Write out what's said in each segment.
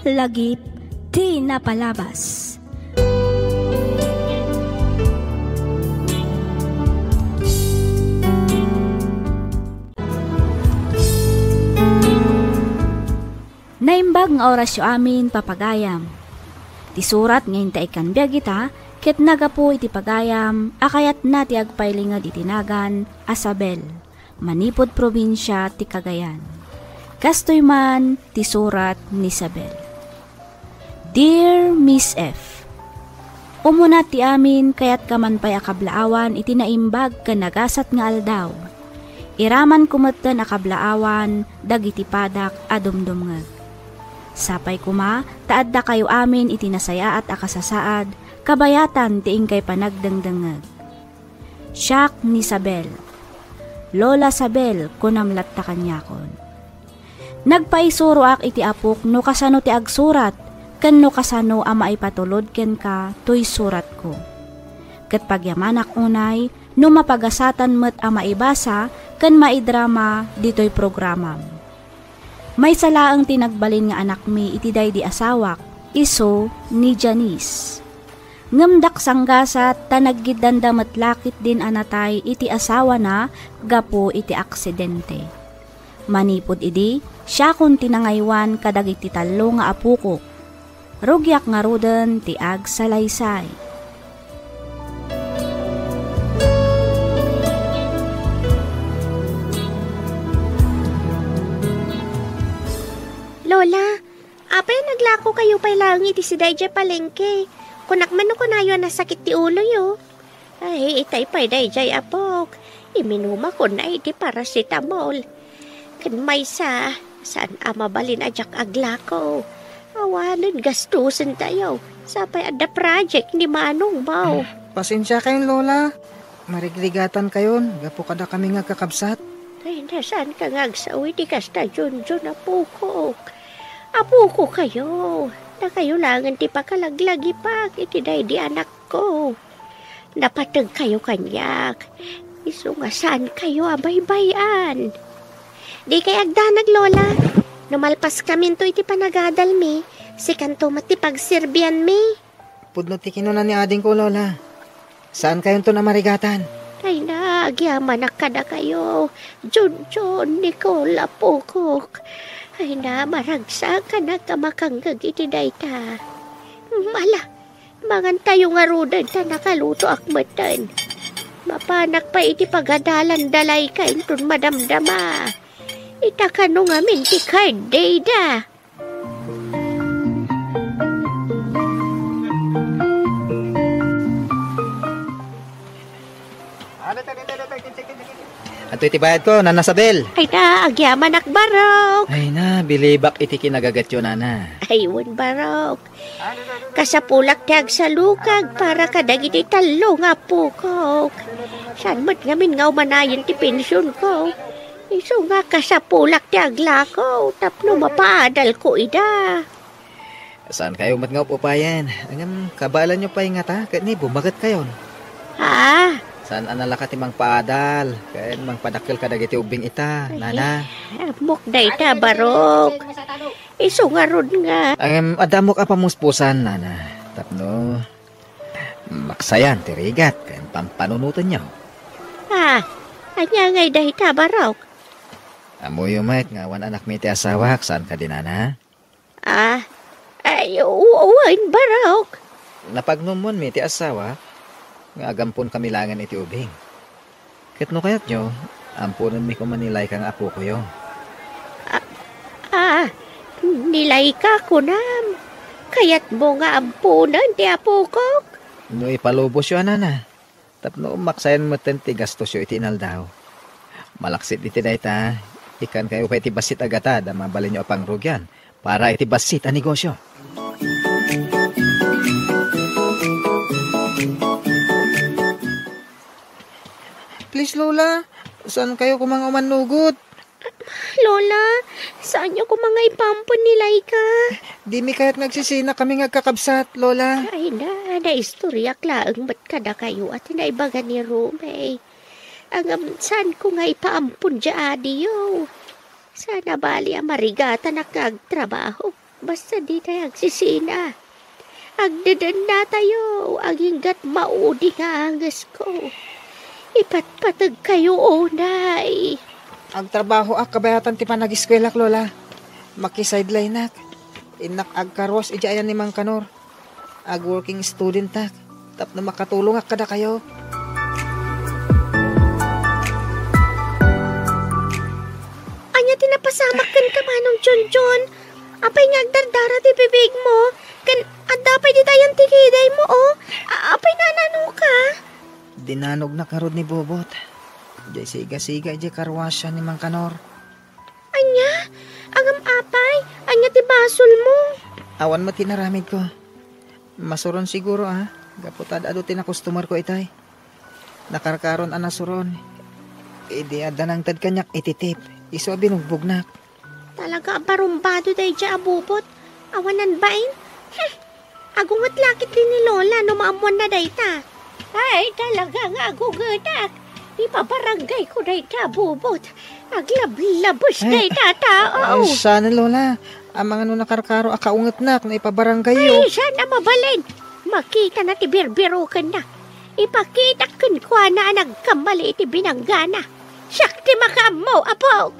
lagip ti napalabas. Naimbag nga orasyo amin papagayam. Ti surat ngayon ta ikan biyag ita, ket nagapo iti pagayam, akayat na ti agpailingad itinagan, Asabel, manipod probinsya ti Cagayan. Kastoy man ti surat ni Isabel. Dear Miss F, umuna ti amin kayat kaman pay akablaawan iti naimbag ka nagasat nga aldaw. Iraman kumatan akablaawan, dagiti padak adumdumngag. Sapay kuma, taadda kayo amin iti nasaya at akasasaad, kabayatan tiing kay panagdangdangag. Siak ni Sabel, Lola Sabel, kunamlat ta kanyakon. Nagpaisuro ak iti apok no kasano ti agsurat, ken no kasano ama ipatulod ken ka, tuy surat ko. Ket pagyamanak unay, no mapagasatan met ama ibasa, ken maidrama dito'y programam. May salaang tinagbalin nga anak mi iti day di asawak, iso ni Janice. Ngamdak sanggasat tanaggiddandamat lakit din anatay iti asawa na gapo iti aksidente. Manipod idi, siya kun tinangaywan kadag iti talo nga apukok. Rugyak nga ruden ti ag salaysay. Lola, apay naglako kayo pay lang iti si Dayjay palengke. Kunak man ko na yun nasakit ti ulo yo. Ay, itay pay Dayjay apok. Iminuma ko na iti paracetamol. Kan may saan amabalin ajak aglako. Awanan gastusin tayo. Sapay ada project ni Manong Mau. Pasensya kayo, Lola. Marigligatan kayon. Gapo kada kami nga kakabsat. Ay, nasaan ka ngagsawi di kasta Junjun apukok. Apuko kayo. Na kayo langan ti pakalaglagi pa. Iti day di anak ko. Napatag kayo kanyak. Iso nga saan kayo abaybayan. Di kay agdanag, Lola. Numalpas kami to iti panagadal mi. Si kanto mati pagsirbian mi. Pudno ti kinunan ni ading ko, Lola. Saan kayo to na marigatan? Ay na, agyaman kada kayo. Junjun, Nicola, Pukok. Ay na, maragsa ka na kamakanggag iti dayta. Mala, mangan tayo nga rudan ta nakaluto akmatan. Mapanak pa iti pagadalan dalay ka intun madamdama. Itakano nga minti card day da. Ato iti bayad ko, Nana Sabel. Ay na, agyaman akbarok. Ay na, bilibak iti kinagagat yun, Nana. Ayun, barok. Kasapulak ti agsalukag para kadag iti talo nga pukok. Saan mo't ngamin nga umanayan ti pensyon ko. Iso nga kasapulak ti aglako, tapno mapaadal ko ida. Saan kayo mat nga upayan? Angam, kabalan nyo pa yung ngata, kani bumagat kayon. Ha? Saan analaka ti mang paadal? Kaya mang padakil kadag iti ubing ita, Nana. Mok da ita, barok. Iso nga rod nga. Adamok apa muspusan, Nana. Tapno, maksayan, tirigat, kaya pampanunutan nyo. Ha? Anya ngay da ita, barok. Amo yumat, ngawan anak mi ti asawak, saan ka din, Nana? Ay, uwain, barok. Napagnumon mi ti asawak, nga agampon kami langan iti ubing. Ket no kayat nyo, ampunan mi kumanilay kang apo ko yung. Nilay ka kunam. Kayat mo nga ampunan ti apo ko. No ipalubos yun, Nana. Tapno maksayan mo ti gastos yun iti inaldaw. Malaksit iti dayta, ikan kayo pa iti basit agata, damabalin nyo apang rugyan, para iti basit ang negosyo. Please, Lola. Saan kayo kumang umanugot? Lola, saan niyo ko mga ipampon nilay ka? Di mi kaya't nagsisina kami nga kakabsat, Lola. Ay na istorya klaang ba't kada kayo at naibaga ni Rume. Ang saan ko nga ipaampon dya adiyo. Sana bali ang marigata na kagtrabaho. Basta di tayo agsisina. Agdadan na tayo, aginggat maudi nga angas ko. Ipatpatag kayo, onay. Agtrabaho ak kabayatan ti panag-eskwela, Lola. Maki-sideline nak. Inak agkaros, ija ayan ni Mang Kanor. Ag-working student tak. Tap na makatulong ak kada kayo. Anya tinapasamak kan ka manong John. Apay nga agdardara ti bibig mo. Kan adapay di tayang tikiday mo, oh. Apay nanano ka. Dinanog na karod ni Bobot. Jay siga-siga jay karwasya ni Mang Kanor. Anya, agam apay. Anya ti basol mo. Awan mo tinaramid ko. Masuron siguro Gaputad ado ti na customer ko itay. Nakarkaron anasuron. Idi adanang tad kanyak ititip. Iso binugbog na. Talaga barumbado day dya abubot. Awanan bain? Agungat lakit din ni Lola no maamuan na day ta. Ay, talaga nga agugatak. Ipabarangay ko day ta abubot. Aglablabos day ta tao. Ay, sana Lola. Ang mga nakarkaro akaungat na na ipabarangay yo. Ay, sana mabalin. Makita na ti birbiro ka na. Ipakita kan kwa na nagkamali iti binanggana. Sakti makamo, apok!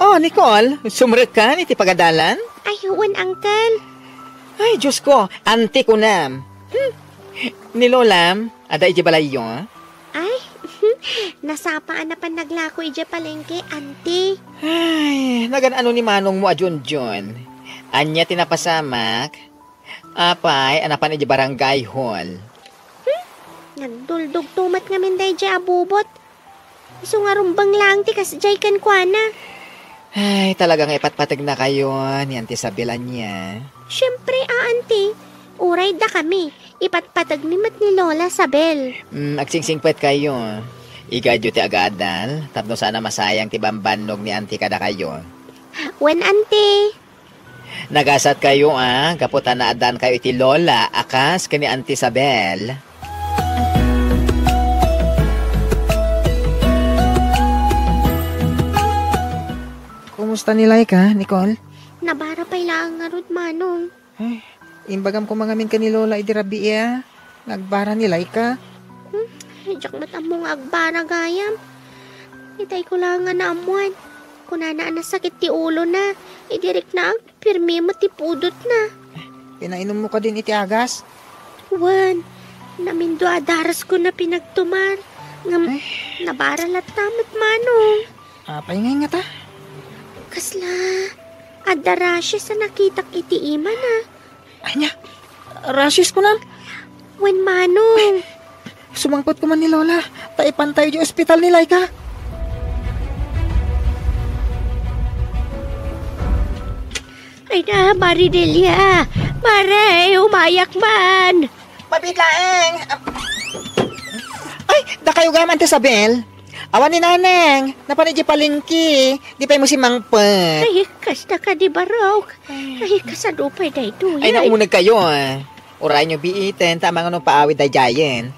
Oh, Nicole, sumurek ka iti pagadalan? Ay, huwan, uncle. Ay, Diyos ko, anti ko na. Ni Lolam, ada iti balayo, Ay, nasapaan na pa naglako iti palengke, auntie. Ay, nagan-ano ni Manong mo John. Anya tinapasamak. Apay, anapan iti barangay hall. Nagduldog tumat nga minday iti abubot. Iso nga rumbang lang ti kasjay kan kwa na. Ay, talagang ipatpatag na kayo ni Auntie Sabilan niya. Siyempre, auntie. Uray da kami. Ipatpatag ni mat ni Lola Sabel. Agsingsingpet kayo. Igadyo ti agadal. Tapno sana masayang ti bambanog ni Auntie kada kayo. When, auntie? Nagasat kayo kaputan na adan kayo iti Lola, akas kani Auntie Sabel. Kumusta nilay ka, Nicole? Nabara pa'y lang nga rod, manong. Ay, imbagam ko mangamin ka ni Lola idirabi Nagbara nilay ka. Diyak matamong agbara gayam. Itay ko lang nga naamuan. Kunanaan na sakit ti ulo na. Idirek na pirmi matipudot na. Pinainom mo ka din iti agas? Wan, namindo adaras ko na pinagtumar. Nabara latamat, manong. Paingay nga ta. Kasla, adarasya sa nakitak iti ima na. Ay niya, rashes ko na. Wen, manong. Sumangkot ko man ni Lola. Taipan tayo di ospital ni Laika. Ay na, Maridelia. Mare, umayak man. Mabitlaeng. Ay, da kayo gaman ti Sabel. Awan ni Naneng. Napanay di palingki. Di pa mo si Mangpet. Ay, kasta ka di barok. Ay, kasadupay da ito. Ay, naumunag kayo Uray nyo biiten. Tama nga nung paawid da jayen.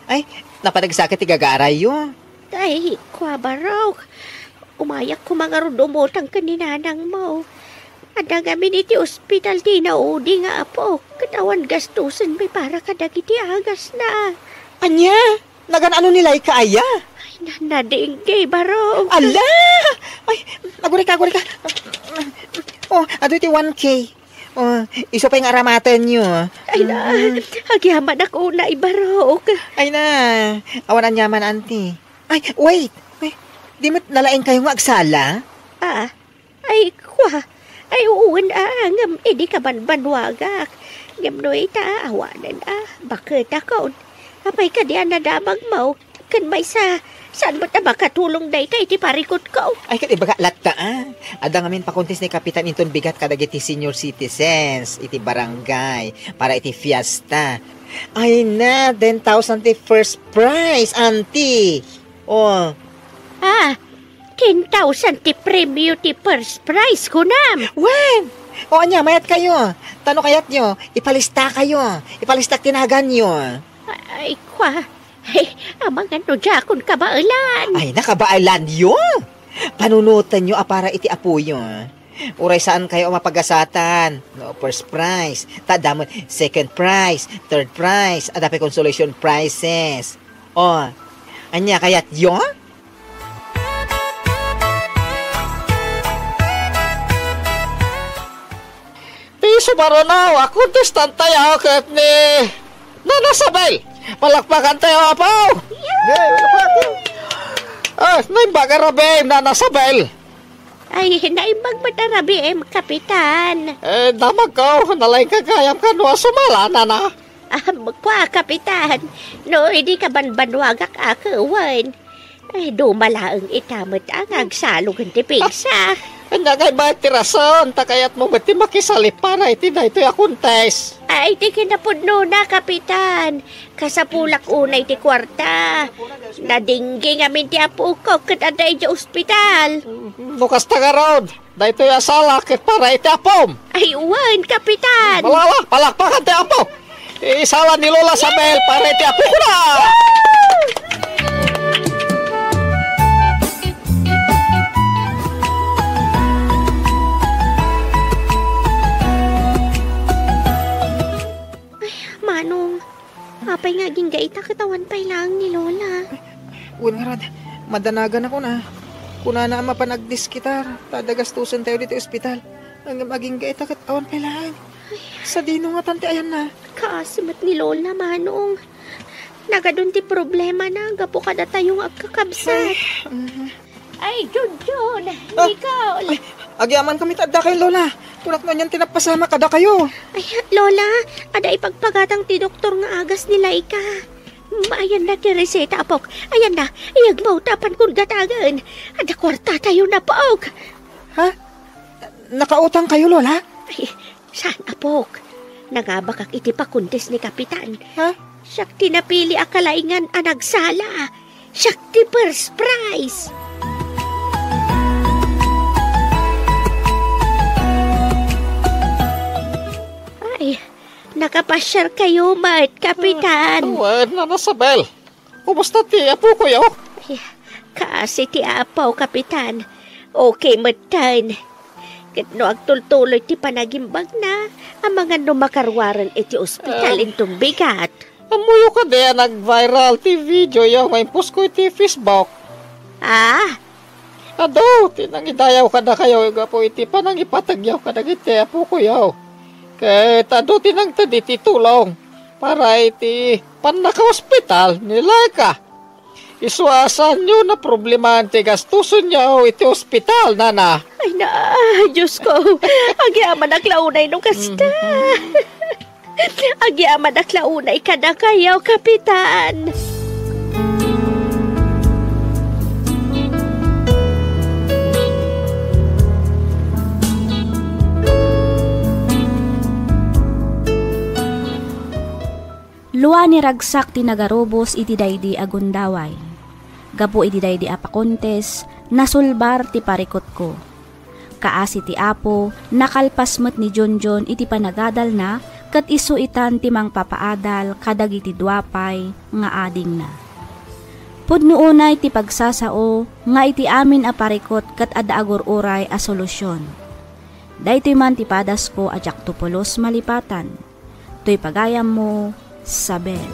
Ay, napanagsakit ti gagaray yun. Ay, kwa barok. Umayak ko mga rudumotang kaninanang mo. Ada gamin iti ospital ti naudi nga apo. Katawan gastusan may para kadagiti agas na. Anya? Nagan ano nila ikaaya? Ay, nanadingge barok. Ala! Ay, aguri ka. Oh, ado iti 1K. Oh, iso pa yung aramatan nyo. Ay na, agyaman ako na ibarok. Ay na, awanan yaman, auntie. Ay, wait. Di mo nalaing kayong agsala? Ay, kwa. Ay, uwan ngam, edi ka banbanwagak. Ngam no ita, awanan bakit ako. Apay ka diyan nadamag mo. Kan may saan mo ta makatulong day kay iti parikot ko? Ay, kati baga latta Ada ngamin pakuntis ni Kapitan Inton bigat kadag iti senior citizens, iti barangay, para iti fiesta. Ay na, 10,000 ti first prize, auntie. Oh. 10,000 ti premyo ti first prize ko nam. Wen! O anya, mayat kayo. Tano kayat nyo, ipalista kayo. Ipalista tinagan nyo. Ay, kwa. Ay, amang ano dyan kabailan. Ay, nakabailan yun! Panunutan nyo para iti apuyo. Uray saan kayo mapagasatan? No, first prize. Tadamon, second prize, third prize, adapi consolation prizes. O, anya kayat yun? Sumaranaw, ako contestant tayo kahit ni Nana Sabel. Palakpakan tayo, apaw. Naimbaga rabi, Nana Sabel. Ay, naimbag matarabi kapitan. Damag ko, nalay kagayam ka no, sumala, Nana. Kwa, kapitan. No, hindi ka banbanwagak akawan. Ay, dumalaang itamot ang agsalog ang tipigsa. Nagay ba tirason, takayat mo bati makisalip para iti na ito'y akuntes. Ay, di kinapudno na, kapitan. Kasapulak unay ti kwarta. Nadingging amin ti apo ko kat aday di ospital. Nukas tagarod, da ito'y asalakit para iti apom. Ay, uwan, kapitan. Malala, palakpakan ti apo. Isala ni Lola Sabel para iti apo ko na. Manong, apay nga ginggaita katawan pa'y lang ni Lola. Uwan nga rad, madanagan ako na. Kuna na mapanagdiskitar, tadagastusan tayo dito ospital. Ang maging gaita katawan pailangan. Sa dino nga tante ayan na. Kaasimat ni Lola, Manong. Nagadun ti problema na, gapo kada tayong agkakabsat. Ay, Junjun, ikaw. Agyaman kami tadda kay Lola. Tunak na niyan tinapasama kada kayo. Ay, Lola, ada ipagpagatang ti doktor nga agas ni Laika. Maayan na ti reseta, apok. Ayan na, iyagmaw tapan kung gatagan. Ada kwarta tayo na, apok. Ha? Nakautang kayo, Lola? Ay, saan, apok? Nangabakak iti pakuntes ni Kapitan. Ha? Siyak tinapili akalaingan anagsala. Siyak ti first prize. Ay, nakapasyar kayo, Mat, Kapitan. Nana Sabel, kumusta ti apo ko yaw? Ay, kasi ti apaw, Kapitan. Okay, Matan. Kitno agtultuloy ti panagimbag na ang mga numakarwaran iti ospital intong bigat. Amuyo ka de nag-viral ti video yaw may post ko iti Facebook. Ah, Ado, tinangidayaw ka na kayo gapo iti panangipatagyaw ka na iti apo ko yaw. Kaya ado tinang tadi ti tulong para iti panaka-hospital nila ka. Isuasan nyo na problema ti gastuson nyo iti ospital, Nana. ay na, Diyos ko. Agyaman aklaunay no kasta. Agyaman aklaunay ka na kayo, Kapitan. Luwa ni ragsak ti nagarubos iti daydi agundaway. Gapo iti daydi apakontes, nasulbar ti parikot ko. Kaasi ti apo, nakalpas met ni Jonjon iti panagadal na, kat isuitan ti mang papaadal kadag iti duapay nga ading na. Pudno unay ti pagsasao, nga iti amin a parikot kat adda agur-uray a solusyon. Daytoy man ti padas ko ajak tupulos malipatan. Toy pagayam mo, Sabel.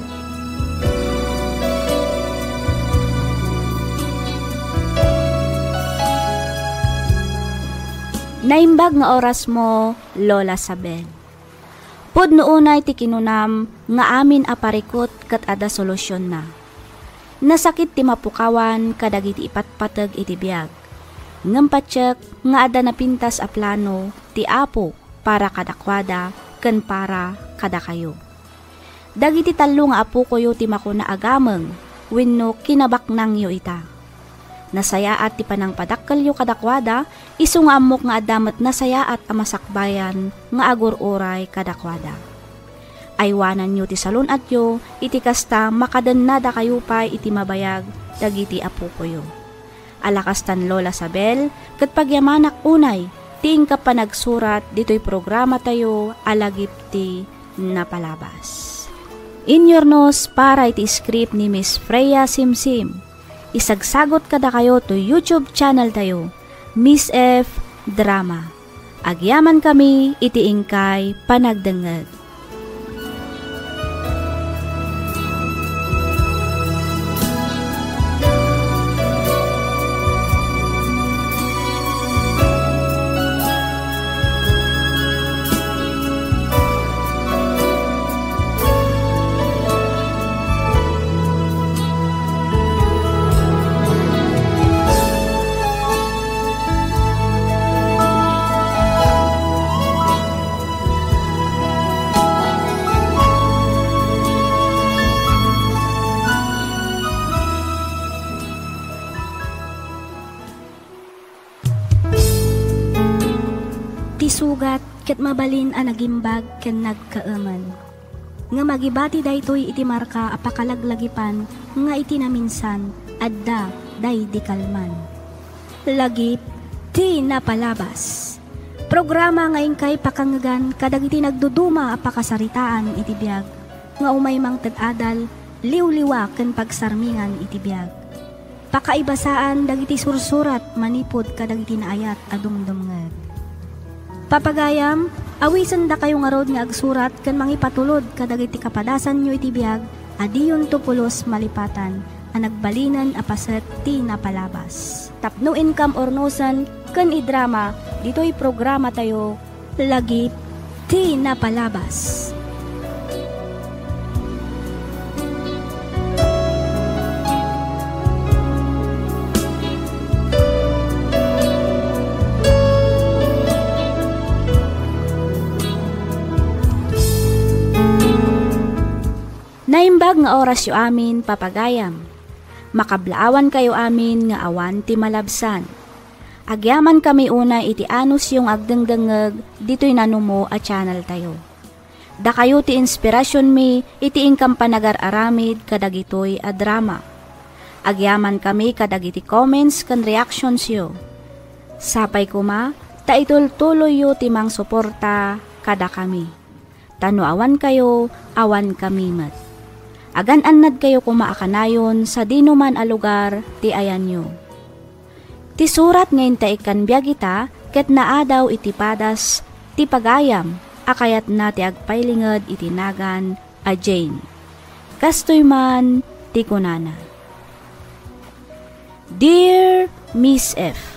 Naimbag nga oras mo, Lola Sabel. Pudno unay ti kinunam nga amin aparikot kat ada solusyon na. Nasakit ti mapukawan kadag iti ipatpatag iti biag. Ngampatsyak nga ada napintas a plano ti apo para kadakwada ken para kada kayo. Dagiti talo nga apo koyo ti makuna agameng wenno kinabaknang yo ita. Nasayaat ti panang padakkel yo kadakwada isu nga amok nga adamet nasayaat a masakbayan nga agur-uray kadakwada. Aywanan yo ti salunat yo iti kasta makadennada kayo pay iti mabayag dagiti apo koyo. Alakastan Lola Sabel ket pagyamanak unay ti ingka panagsurat ditoy programa tayo alagip ti napalabas. Inyornos para iti script ni Miss Freya Simsim. Isagsagot kada kayo to YouTube channel tayo, Miss F. Drama. Agyaman kami iti ingkay panagdengeg. Sugat ket mabalin a nagimbag ken nagkaaman. Nga magibati daytoy iti marka apakalaglagipan nga iti naminsan adda day di kalman. Lagip ti napalabas. Programa nga ingkay pakangagan kadagiti nagduduma apakasaritaan iti biag nga umay mang tad-adal liwliwa ken pagsarmingan iti biag. Pakaibasaan dagiti sursurat manipod kadagiti naayat adumdumngeg. Papagayam, awisan da kayo nga rod nga agsurat ken mangipatulod kadagiti kapadasan nyo iti biag, adiyon to pulos malipatan, ang nagbalinan apaset ti napalabas. Tapno income or nosan, ken idrama, dito'y programa tayo, lagip ti napalabas. Naimbag nga oras yu amin papagayam. Makablaawan kayo amin nga awan ti malabsan. Agyaman kami una iti anus yung agdengdengeg dito'y nanumo a channel tayo. Da kayo ti inspirasyon mi iti ingkam panagar-aramid kadagitoy a drama. Agyaman kami kadagiti comments kan reactions yo. Sapay kuma, taitultuloy yo timang suporta kada kami. Tano awan kayo, awan kami met. Agan-annad kayo kumaakanayon sa dinuman a lugar ti ayan nyo. Ti surat ngayon ta ikan biyagita, ket naadaw iti padas, ti pagayam, akayat na ti agpailingad iti nagan a Jane. Kastoy man ti kunana. Dear Miss F,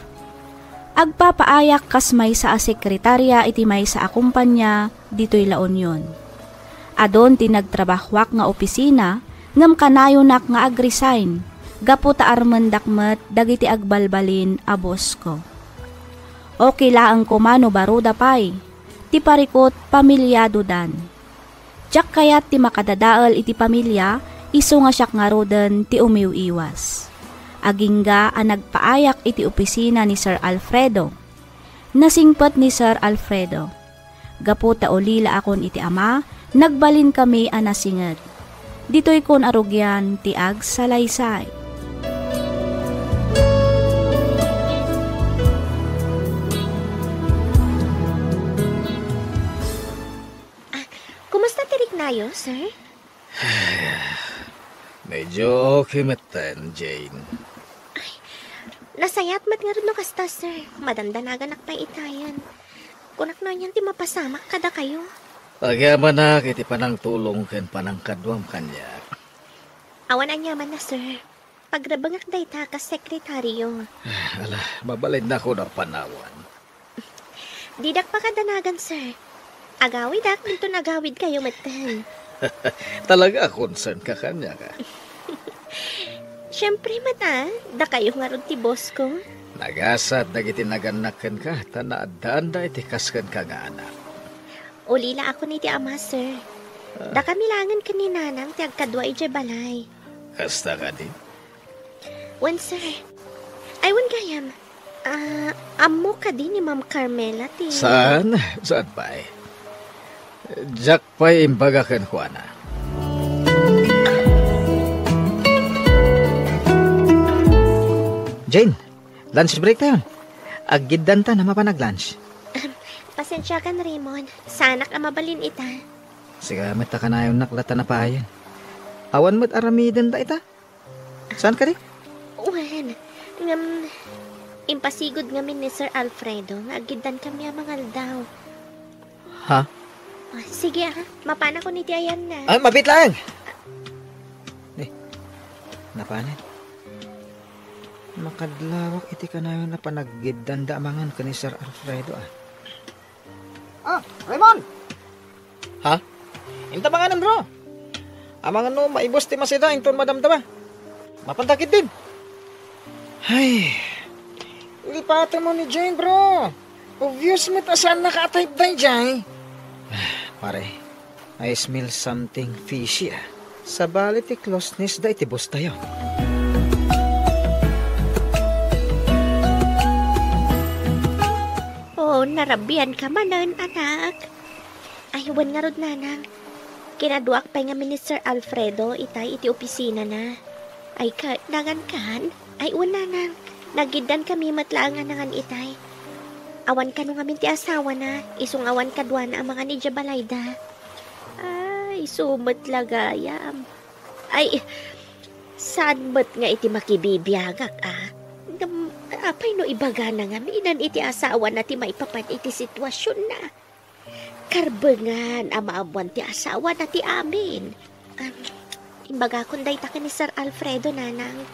agpapaayak kas may sa sekretarya iti may sa akumpanya dito'y La Union. Adon ti nagtrabahwak nga opisina, ngam kanayonak nga agresign, gapu ta armendakmet dagiti agbalbalin a boss ko. Okay laang kumano baruda pay, ti parikot pamilyado dan. Tsak kayat ti makadadaal iti pamilya, iso nga siyak nga roden ti umiwiwas. Agingga ang nagpaayak iti opisina ni Sir Alfredo. Nasingpot ni Sir Alfredo. Gapu ta ulila akon iti ama, nagbalin kami anasinged. Dito'y kon arugyan ti ag salaysay. Kumusta tirik nayo, sir? Medyo okay matan, Jane. Nasayat mat nga rin no kasta, sir. Madandanagan ak na itayan. Kunak na niyan ti mapasamak kada kayo. Agyaman na kiti panang tulong ken panang kadwam kanya. Awan anyaman na, sir. Pagrabangak day ta ka sekretaryo. Ala, mabalid na ko na panawan. Didak pa kadanagan, sir. Agawid ak, nito nagawid kayo matan. Talaga concern ka kanya ka. Siyempre mata, da kayo nga ron ti boss ko. Nagasat dagiti naganaken ka, tanaadaan da iti kasken ka nga anak. Ulila ako ni ti ama, sir. Da kamilangan ka ni nanang ti agkadwa ije balay. Kasta ka din? Wan, sir. Ay, wan gayam. Amo ka din ni Ma'am Carmela ti... Saan? Saan pa eh? Jack pa'y imbagakan ko na. Jane, lunch break tayo. Aggidan ta na mapanag-lunch. Pasensya ka, Raymond. Sanak ang mabalin ita. Sige, mata ka na yung naklata na pa yan. Awan mo't aramiden da ita? Saan ka di? Wen, impasigod ngamin ni Sir Alfredo nga agidan kami ang mga aldaw. Ha? Sige mapana ko ni Tiayan na. Ay, mabit lang! Napanin? Makadlawak iti ka na yun na panagidanda-amangan ka ni Sir Alfredo Raymond! Ha? Inta ba nga bro? Amangan no, maibos ti masida, inton madamdama. Mapantakit din. Ay, Lipatan mo ni Jane, bro. Obvious mo ta saan naka-type na Jane. pare, I smell something fishy Sa bali ti closeness da iti bus tayo. Oh, narabian ka manan, anak. Aywan nga rod nanang. Kinaduak pa nga Minister Alfredo, itay iti opisina na. Ay ka, nagan kan? Ay nanang. Nagidan kami matlaangan nangan itay. Awan ka nung amin ti asawa na. Isong awan kadwa na ang mga ni Jabalayda. Ay, sumat lagayam. Ay, saan ba't nga iti makibibiyagak apay no ibaga na nga minan iti asawa na ti maipapan iti sitwasyon na. Karbengan amaabuan ti asawa na ti amin. Imbaga kunday ta ni Sir Alfredo nanang.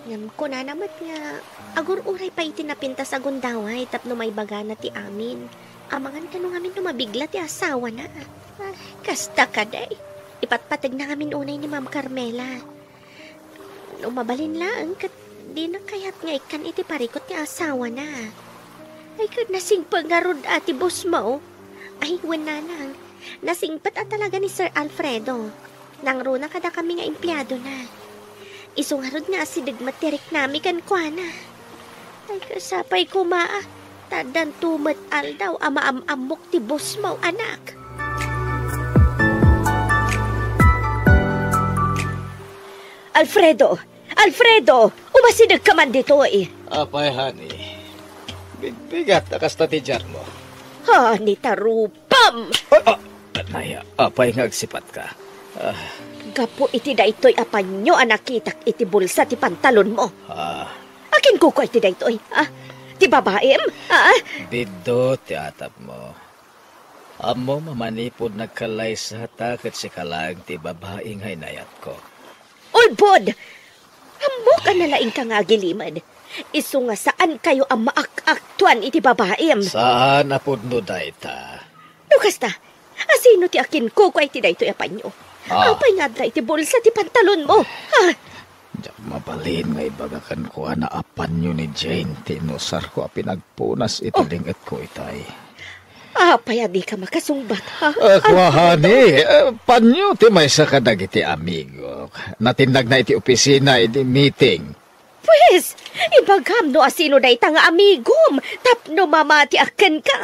Ngam ko na namat nga agur-uray pa iti napinta sa gundaway tapno maibaga na ti amin. Amangan ka nung amin mabigla ti asawa na. Kasta ka day. Ipatpatag na amin unay ni Ma'am Carmela. Umabalin lang kat di na kayat nga ikan iti parikot ti asawa na. Ay kad nasing pangarod ati boss mo. Ay wananang. Nasingpat at talaga ni Sir Alfredo. Nangro na kada kami nga empleyado na. Isungarod nga si Digmatirik nami kan kuana. Ay kasapay ko maa. Tadan tumat aldaw amaam-amok ti boss mo anak. Alfredo! Alfredo! Umasidag ka man dito Apay, honey. Bigat na kasta ti jar mo. Ha, ni tarupam! Apay nga agsipat ka. Gapo iti da ito'y apanyo anakitak iti bulsa ti pantalon mo. Akin kuko iti da ito'y. Ti babaem? Biddo ti atap mo. Amo mamanipod nagkalay sa takot si kalag ti babaeng haynayat ko. Ulbod! Amo ka nalaing ka nga gilimad. Isu nga saan kayo ang maak-aktuan iti babaem? Saan apod no dayta? Lukas ta, asino ti akin ko iti daytoy apanyo? Apay nga da iti bulsa ti pantalon mo. Diyak mabalin nga ibagakan ko na apanyo ni Jane. Tinusar ko pinagpunas iti lingat ko itay. Apay adi ka makasungbat ha? Kuhani, panyo ti may sa kadag iti amigo. Natindag na iti opisina iti meeting. Pues, ibagam no asino da ita nga amigom. Tapno mamati aken ka.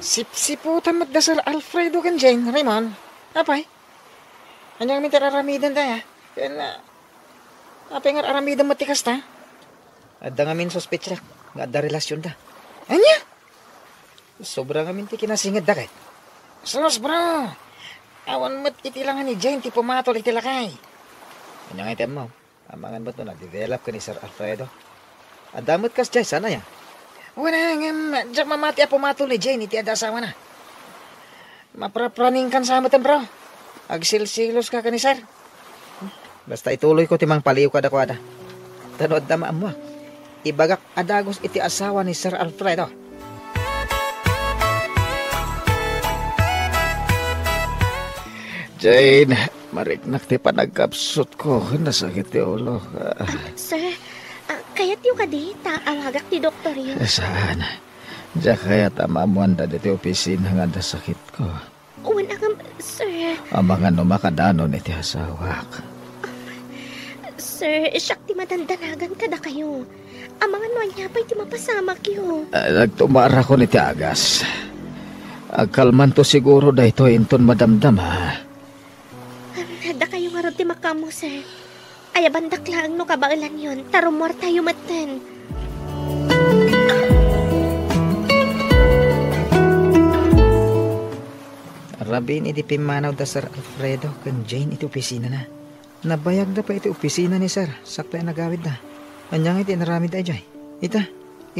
Sip-siputan mat da Sir Alfredo kan Jane, Raymond. Apay? Anyang mintar aramidan da apay nga aramidan matikas ta? Adda nga min sospetsya nga adda relasyon da. Anya? Sobra nga min ti kinasingad da kay. Sus, bro. Awan mat itilangan ni Jane ti pumatol iti lakay. Kanya nga item mo. Amangan ba't no na-develop ka ni Sir Alfredo? Adamot kas Jay, sana ya? Wala nga, diyak mamati a pumatol ni Jane iti adasawa na. Maprapraning kan sa amatan, bro. Agsilsilos ka ni Sir. Basta ituloy ko timang paliw kada ko ada. Tanood na mo. Ibagak adagos iti asawa ni Sir Alfredo. Jane, mariknak ti panagkapsot ko. Nasakit ti ulo. Sir, kayat yung kadita, awagak ti doktor yun. Saan? Diya kaya tamamuan da diti opisina nga da sakit ko. Wala nga, sir. Ang mga numakadanon iti asawak. Sir, siyak ti madandanagan kada kayo. Ang mga nuanya pa iti mapasamak yun. Nagtumara ko niti agas. Agkalman to siguro da ito inton madamdam ha. Da kayo nga rin ti makamo, sir. Ay, bandak lang no kabailan yun. Tarumor tayo maten. Rabin iti pimanaw da Sir Alfredo kan Jane iti opisina na. Nabayag da pa iti opisina ni Sir. Sakta nagawid da. Anyang iti naramid da jay. Ita,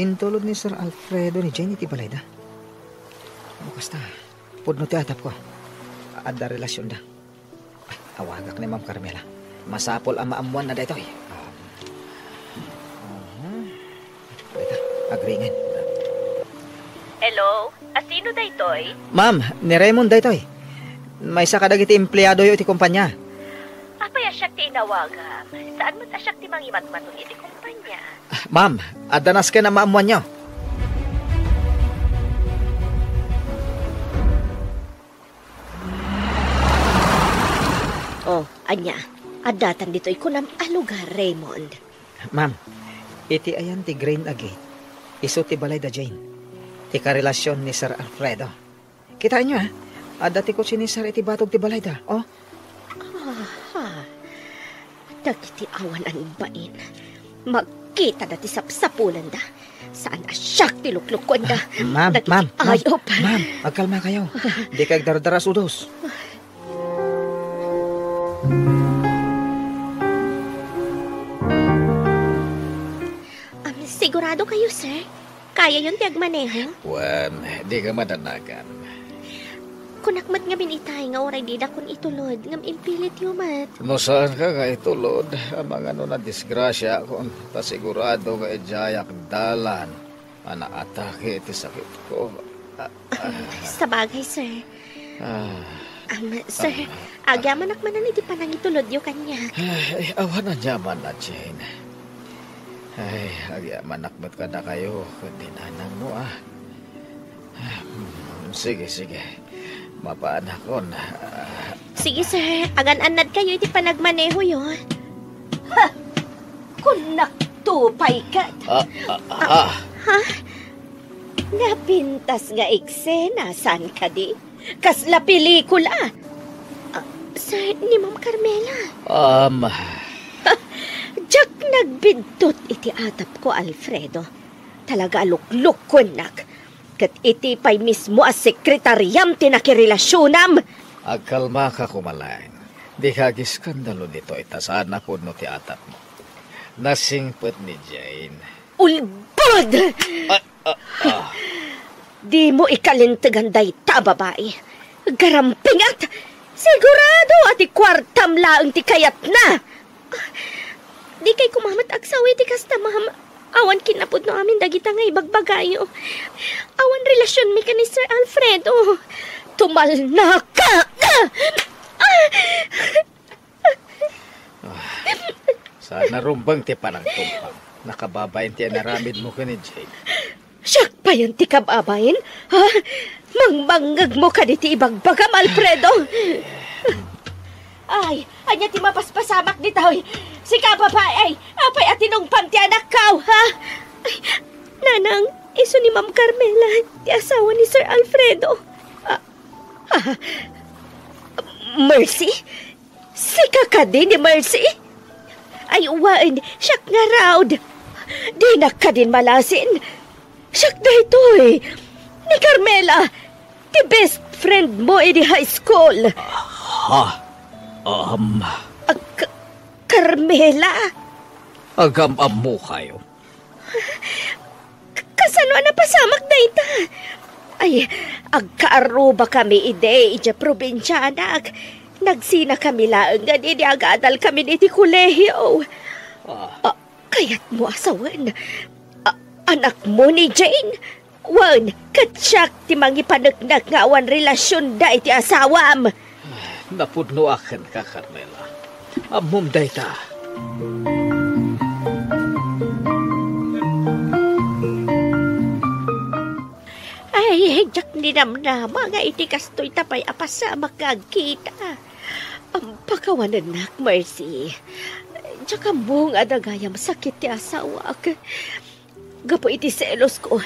intulod ni Sir Alfredo ni Jane iti balay da. Bukas ta, pudno ti atap ko. Adda relasyon da. Ay, awagak ni Ma'am Carmela. Masapol ang maamuan na da ito eh. Ita, agringan. Hello? Asino da ito'y? Ma'am, ni Raymond da ito eh. May isa kadag iti empleyado yo iti kumpanya. Apay asyak ti inawaga. Saan mo asyak ti mangimat-matong iti kumpanya? Ma'am, adanas ka na maamuan nyo. Oh, anya. Adatan dito'y kunam alugar, Raymond. Ma'am, iti ayan ti grain agate. Iso ti balay da Jane. Ti karelasyon ni Sir Alfredo. Kita nyo ha? Adati ko si ni Sir iti batog ti balay da. Oh, Dagiti awan ang bain. Magkita dati sapsapulan da. Saan asyak ti luklukon da. ma'am, Dagiti ma'am, ayop. ma'am, magkalma kayo. Di kag dardaras udos. Sigurado kayo, sir? Kaya yun tiyag maneho? Wan, di ka madanagan. Kunakmat nga binitay nga oray di da kun itulod. Ngam impilit yumat. No saan ka nga itulod? Ang mga na disgrasya kung pasigurado nga ijayak dalan. Atake iti sakit ko. Sa bagay, sir. Ah, Sir, agyaman akmanan iti panang itulod yu kanya. ay, awan na nyaman na, Jane. Ay, agyaman ka na kayo. Kundi nanang mo, ah. Sige, sige. Mapaanakon. Sige, sir. Agan-anad kayo iti panagmaneho yu. Ha! Kunak tupay ka. Ha? Napintas nga eksena. Saan ka di? Kasla pelikula. Sir, ni Ma'am Carmela. Jack nagbintot iti atap ko, Alfredo. Talaga lukluk ko, nak. Kat iti pa'y mismo as sekretaryam tinakirelasyonam. Agkalma ka kumalain. Di ka giskandalo dito itasaan ako no ti atap mo. Nasingpet ni Jane. Ulbod! Di mo ikalintagan day ta, babae. Garampingat! Sigurado at ikwartam laang ti kayat na! Di kay kumamat agsawi ti kasta, ma'am. Awan kinapod no amin dagita nga ibagbagayo. Awan relasyon mi ka ni Sir Alfredo. Tumalna ka! Sana rumbang ti panang tumpang. Nakababayin ti naramid mo ka ni Jane. Siyak pa yan ti kababayin? Ha? Mangbanggag mo ka di ti ibagbagam, Alfredo. Ay, anya ti mapaspasamak di taoy. Si kababae ay, apay atinong panti anak kao, ha? Ay, nanang, iso ni Ma'am Carmela, ti asawa ni Sir Alfredo. Mercy? Si kakadi ni Mercy? Ay, uwain, siyak nga raud. Di na ka din malasin. Siyak na ito eh. Ni Carmela, ti best friend mo di high school. Carmela? Agamam mo kayo. Kasano na pasamak na ita? Ay, agkaaruba kami ide, ija probinsya, anak. Nagsina kami laang nga di agadal kami di kolehiyo. Kaya't mo asawan. Anak mo ni Jane? Wan, katsyak ti mangipanagnak nga awan relasyon da iti asawam. Napudno akin ka, Carmela. Amom day ta. Ay, jak ni namnama nga iti kastoy tapay apasa makagkita. Ang pakawanan nak, Mercy. Tsaka mong adagayam sakit ti asawak. Gapo iti selos ko.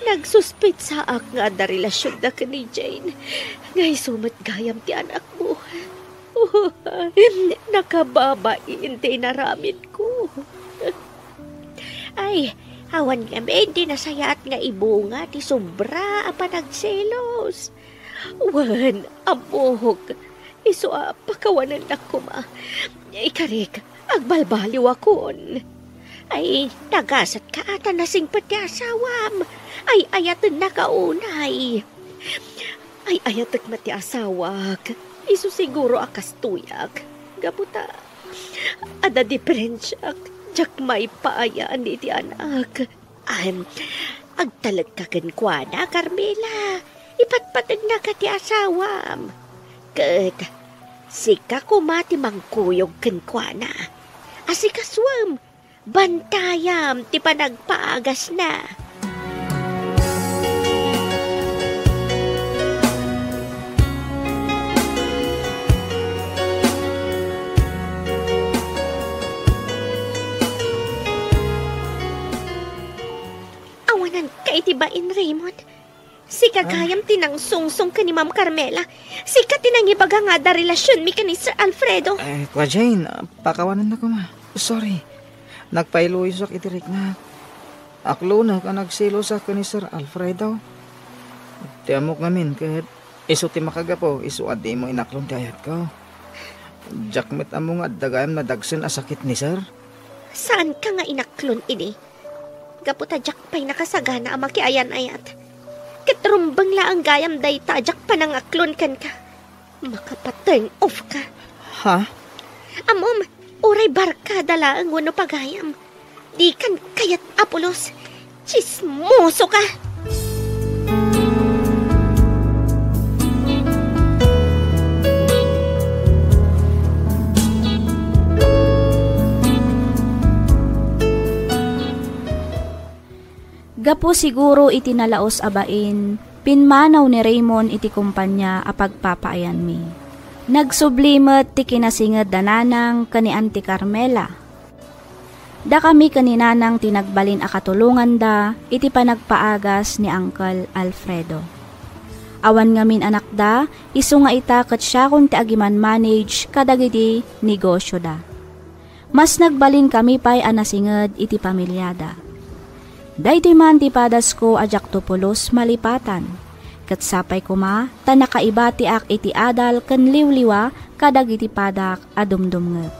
Nagsuspit sa ak nga da relasyon da ka ni Jane. Ngay sumat gayam ti anak mo. Nakababain ti naramid ko. Ay, awan kami, hindi nasayat nga ibunga ti sobra apa nagselos. Wan, amok. Iso pakawanan na ko ma. Ikarik, agbalbaliw akon. Ay, nagasat ka ata nasing pati asawam. Ay, ayatan na kaunay. Ay, ayatak mati asawak. Iso siguro akas tuyak. Gabuta, ada diferensyak. Jak may paayaan iti anak. Agtalag ka kwa na, Carmela. Ipatpatag na ka ti asawam. Kat, sika kumati mangkuyog kwa na. Asikaswam. Bantayam, ti panagpaagas na. Awanan ka itibain, Raymond. Si kagayam tinangsungsong ka ni Ma'am Carmela. Si ka tinangibaga nga da relasyon mi ka ni Sir Alfredo. Kwa Jane, pakawanan na ko ma. Sorry. Nagpailuy sa kitirik na. Aklo na ka nagsilo sa ka ni Sir Alfredo. Tiamok namin kahit iso ti makagapo, iso adi mo inaklong ti ayat ko. Jakmet amo nga dagayam na dagsen a sakit ni Sir. Saan ka nga inaklon ini? Gaputa jak pa'y nakasagana ang makiayan-ayat. Katrumbang la ang gayam day tajak pa nang aklon kan ka. Makapaturn off ka. Ha? Amom, uray barkada la ang wano pagayam. Di kan kayat Apolos. Chismoso ka. Gapo siguro iti nalaos abain, pinmanaw ni Raymond iti kumpanya a pagpapaayan mi. Nagsublimet ti kinasinged dananang kani Auntie Carmela. Da kami kaninanang tinagbalin a katulungan da iti panagpaagas ni Uncle Alfredo. Awan ngamin anak da, iso nga itaket siya kung ti agiman manage kadagiti negosyo da. Mas nagbalin kami pa'y anasinged iti pamilyada. Daytoy man ti padas ko ajak tupulos malipatan. Ket sapay ko ma, tanakaibati ak iti adal ken liwliwa kadag iti padak adumdumnget.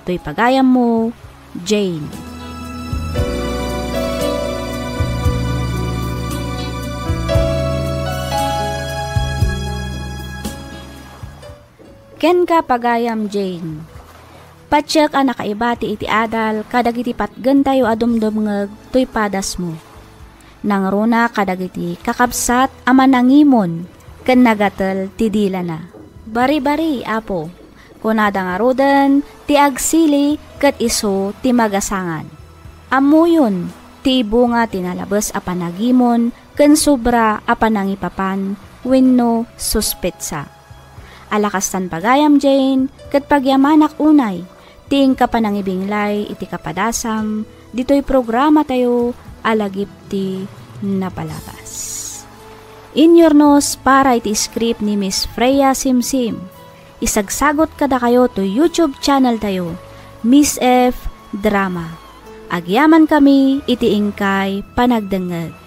Toy pagayam mo, Jane. Ken ka pagayam, Jane. Patsyak a nakaibati iti adal, kadag iti patgen tayo adumdumngeg, to'y padas mo. Nangruna kadag iti kakabsat ama nangimon, ken nagatel ti dila na. Bari-bari, apo, kunada nga roden, ti agsili, ket iso ti magasangan. Amuyon, ti bunga tinalabes a panagimon, ken sobra a panangipapan, wenno suspetsa. Alakastan pagayam, Jane, ket pagyamanak unay, ting kapanangibinglay iti kapadasam, dito'y programa tayo alagip ti napalabas. Inyornos para iti script ni Miss Freya Simsim. Isagsagot kada kayo to YouTube channel tayo, Miss F Drama. Agyaman kami iti ingkay panagdengeg.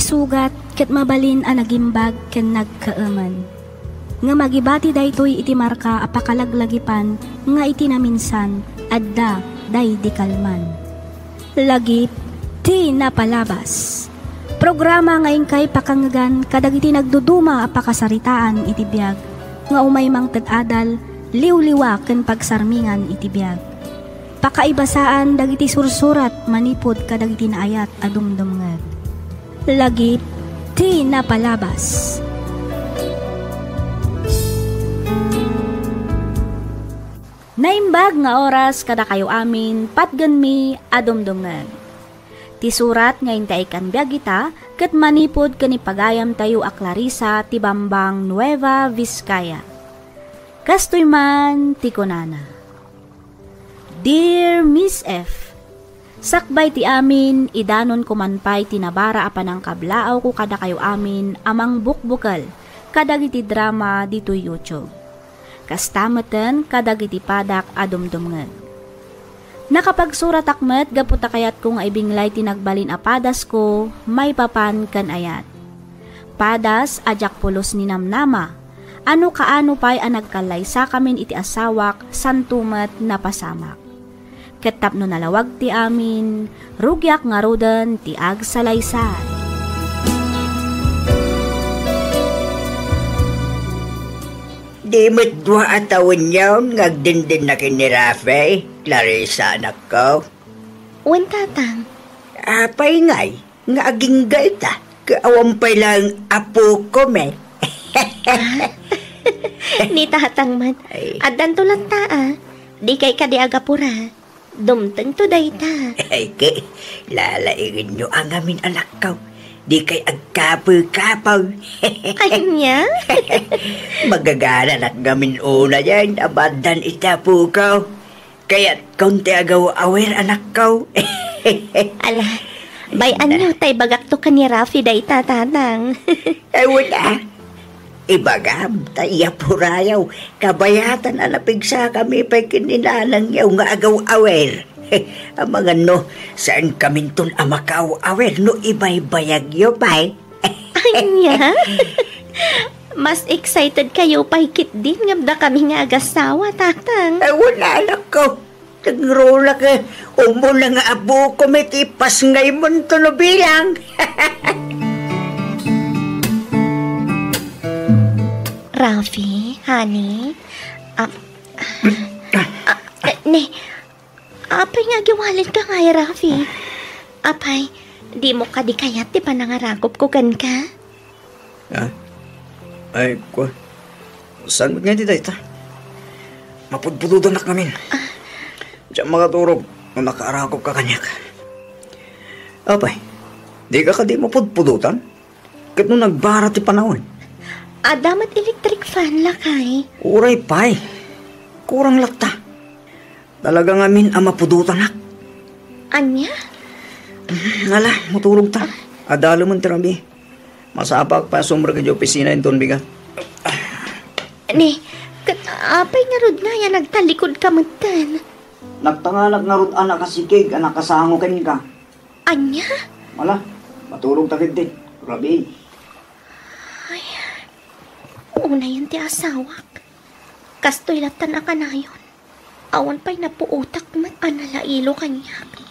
Sugat ket mabalin a nagimbag ken nagkaaman. Nga magibati daytoy iti marka apakalaglagipan nga iti naminsan adda day di kalman. Lagip ti napalabas. Programa nga ingkay pakanggan kadag iti nagduduma apakasaritaan iti biag nga umay mang ted-adal liwliwa ken pagsarmingan iti biag. Pakaibasaan dagiti sursurat manipod kadag iti naayat adumdumngeg. Lagip ti napalabas. Naimbag nga oras kada kayo amin patgan mi adumdungan. Ti surat nga intaikan biagita ket manipod kani pagayam tayo a Clarissa ti Bambang Nueva Vizcaya. Kastoy man ti kunana. Dear Miss F, sakbay ti amin idanon ko man pay tinabara apan ang kablaaw ko kada kayo amin amang bukbukal kadagiti drama dito YouTube. Kastameten kadagiti padak adumdumngan. Nakapagsurat akmet gaputa kayat kong ibinglay tinagbalin a padas ko may papan kan ayat. Padas ajak pulos ni namnama. Ano kaano pa'y anagkalay sa kamin iti asawak santumet na pasamak. Ketap no nalawag ti amin, rugyak nga roden ti agsalaysay. Di mo't dua atawin yawn, ngagdindin na kini Rafe, Clarissa anak ko. Wen tatang, Apay ngay, nga aging gaita, kaawampay lang apo ko me. ni tatang man. Ay. Adan to lang taa. Di kay kadi agapura. Dumteng to dayta. Ay ke, lalaigin nyo ang amin anak ko. Di kay agkapoy-kapoy. Anya? Magagana nak gamin una yan, abadan itapo ko. Kaya't konti agaw awer anak ko. Ala, bayan nyo tay bagak to ka ni Rafi dayta tatang. Ay wala. Ibagam, tayo purayaw. Kabayatan alapig sa kami pa'y kininanang yaw nga agaw awer. Ang mga no, saan kamintun amakaw awer no ibay-bayag yo pa'y. Anya? Mas excited kayo paikit din ngabda kami nga agasawa, tatang. Ay wala anak ko. Nagrola ka. Umula nga abo ko may tipas ngay mo no bilang. Rafi, honey, apay nga giwalin ka nga, Rafi. Apay, di mo ka di kayat di pa nangaragop ko gan ka? Ay, ko. Saan nga di dayta? Mapudpududan nak namin. Diyan mga turog, nung nakaaragop ka kanyak. Apay, di ka di mapudpudutan? Kat nung nagbara ti panahon. Damat electric fan lakay. Uray pay. Kurang lakta. Talaga ngamin ang mapudutan nak. Anya? Ngala, matulog ta. Adalo mo tirabi. Masapak pa sumber ka di opisina inton biga. Ni, apay nga rod nga yan nagtalikod ka magtan. Nagtanganak nga rod anak kasikig, anak kasango kanin ka. Anya? Mala, matulog ta kintin. Rabi. Una yun ti asawak. Kastoy latan na ka na yun. Awan pa'y napuutak man analailo kanyak.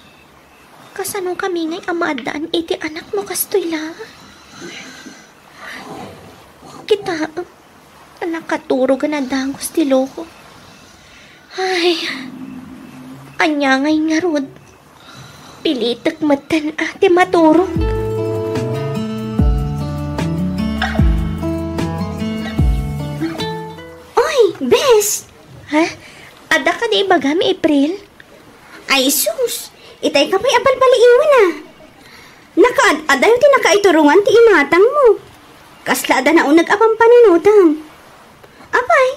Kasano kami ngay amadaan iti anak mo kastoy la. Kita, nakaturo ka na dangos ti loko. Ay, anya ngay nga rod. Pilitak matan ati maturog. Bes! Ha? Ada ka di ibagami, April? Ay sus! Itay ka pa'y apalpaliiwan na. Nakaadayo ti nakaiturungan ti imatang mo. Kasla ada na unag apang panunutan. Apay,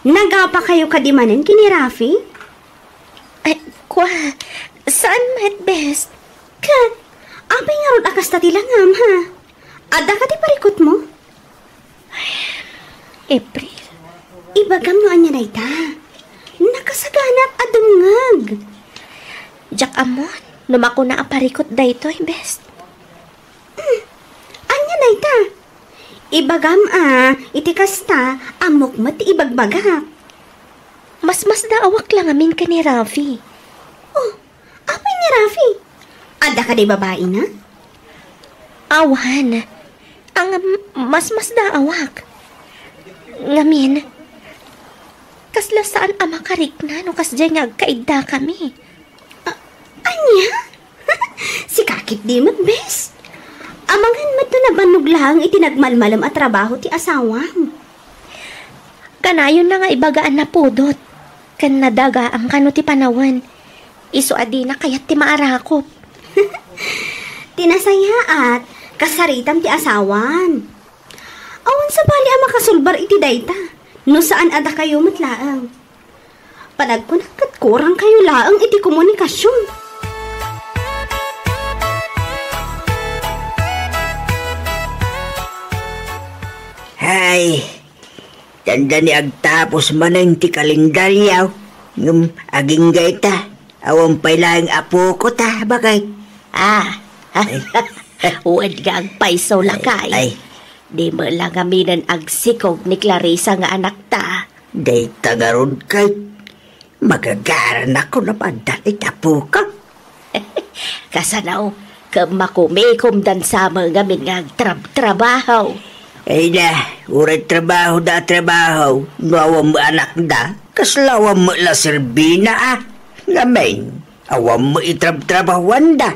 nagapa kayo kadimanan kini Rafi? Ay, kwa, saan mat, Bes? Kat, apay nga rod akas tati langam, ha? Ada ka ti parikot mo? April. Ibagam no anya na ita. Nakasaganap adungag. Jak amon, numako na aparikot daytoy, Bes. Anya na ita. Ibagam iti kasta, amok mo ti ibagbagak. Mas daawak lang amin ka ni Rafi. Oh, apay ni Rafi? Ada ka di babae na? Awan. Ang mas daawak. Ngamin, kasla saan ama karik na no kas dyan nga kaida kami. Anya? Si kakit di Bes. Amangan mo to na banuglang itinagmalmalam at trabaho ti asawang. Kanayon na nga ibagaan na pudot. Kan nadaga ang kano ti panawan. Iso adi na kayat ti maarakop. Tinasaya at kasaritam ti asawan. Awan sa bali ang makasulbar iti dayta. No saan ada kayo matlaang. Panagkunagkat kurang kayo laang iti komunikasyon. Hay, tanda ni agtapos manang ti kalendaryaw. Ngum aging gayta, awan pa'y lang apo ko ta, bakay? Uwan nga ang paisaw lakay. Ay. Di mo lang aminan agsikog ni Clarissa nga anak ta. Day tagarod kay, magagaran ako na pandalit apo ko. Kasanaw, kamakumikom dan sa mga min nga trabaho. Ay na, uray trabaho da trabaho. Nawam mo anak da, kaslawam mo la serbina ah. Ngamen, awam mo itrab-trabahuan da.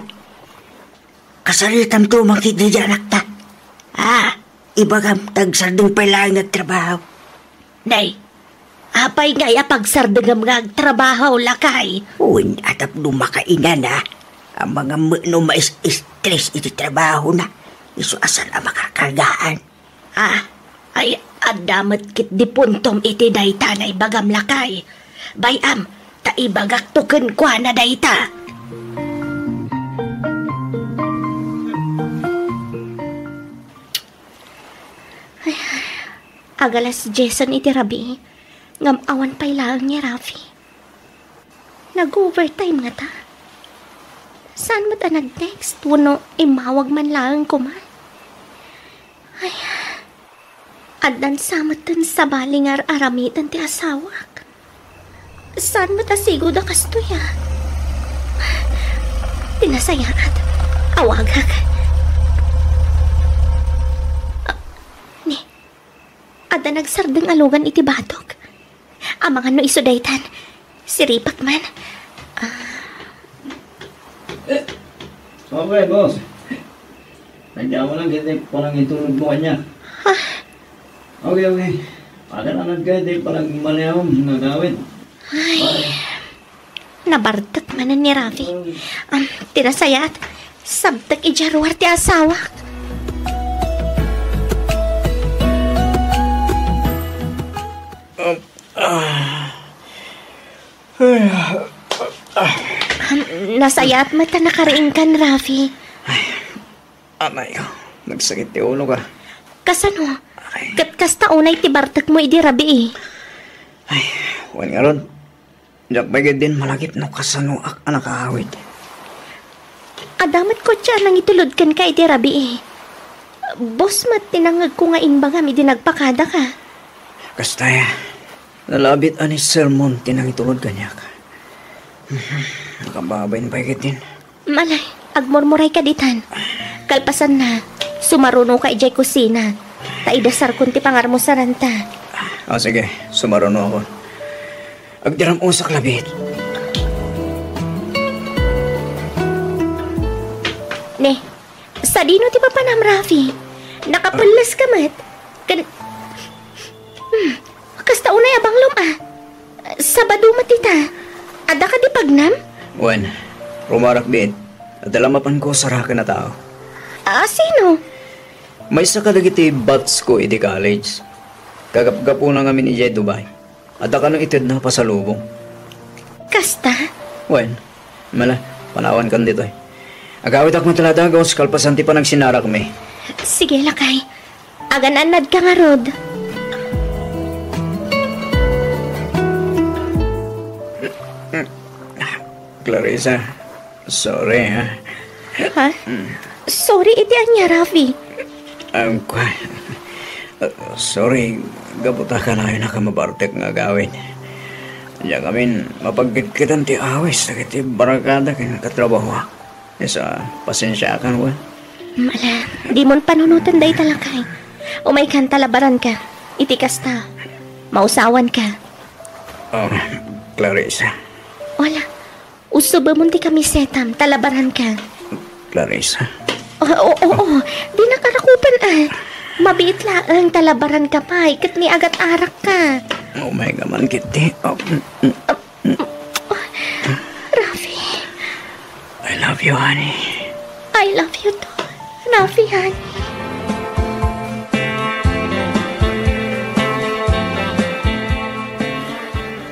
Kasalitam to makikidi anak ta. Ibagam tagsardeng pailang nagtrabaho. Nay, apay nga pagsardeng nga trabaho lakay. Uwin atap lumakainan na. Ang mga no mais-stress iti trabaho na. Iso asan ang makakargaan. Ay adamat kit di puntom iti dayta na ibagam lakay. Bayam, ta ibagak tuken kwa na dayta. Ay, agalas Jason iti rabi. Ngam awan pa'y lang ni Rafi. Nag-overtime nga ta. Saan mo ta nag-text? Wano imawag man lang kuman. Ay, adan samatan sa balingar aramitan ti asawak. Saan mo ta sigo da kastoya? Tinasayaat. Awagak. Ni, adan nagsardeng alugan iti batok. Ang mga no isudaytan. Siripak man. Okay, boss. Nandiyan mo lang, hindi parang itulog mo kanya. Okay. Ada na nagkaya, parang manayam, nagawin. Ay, nabartak manan ni Rafi. Tinasayat, sabtak ijaruar ti asawak. Nasayat mata nakaraing kan, Rafi. Anay ko, nagsakit ti ulo ka. Kasano? Kasta unay ti bartak mo idi rabi Ay, huwag nga ron. Diyak bagay din malagip no kasano ak anak kahawid. Adamat ko siya nang itulod kan ka idi rabi Boss mat tinangag ko nga inbagam idi nagpakada ka. Kastaya, nalabit anis sermon tinang itulod kanya ka. Nakababayin bagay din. Malay, agmurmuray ka ditan. Kalpasan na, sumaruno ka ijay kusina. Taidasar kunti pangarmo sa ranta. Sige, sumaruno ako. Agdiram usak labit. Ne, sa dino ti papanam, Rafi. Nakapulas ka mat. Kasta unay abang luma. Sabado matita. Ada ka di pagnam? Wan, rumarak din. At alamapan ko saraka na tao. Sino? May isa kadagiti bats ko iti college. Kagap-gapo na kami ni Jay Dubai. At ka nang itid na pasalubong. Kasta? Wan, mala, panawan kan dito eh. Agawit ako taladagos, kalpasan ti pa nagsinara kami. Sige lakay. Agan-anad ka nga, Rod. Clarissa, sorry ha. Ha? Sorry, iti anya, Rafi. Sorry, gabuta ka na yun nakamabartek nga gawin. Diyan kami mapagkitkitan ti awis na kiti barakada kaya nakatrabaho. Isa, pasensya ka naman. Mala, di mon panunutan day talakay. Umay kan talabaran ka. Itikas ta. Mausawan ka. Clarissa. Wala. Uso ba munti kami setam, talabaran ka. Clarissa. Oo. Di nakarakupan Mabiit laang talabaran ka pa, ikat ni agat arak ka. Oh my man kiti. Rafi, I love you, honey. I love you too. Rafi, honey.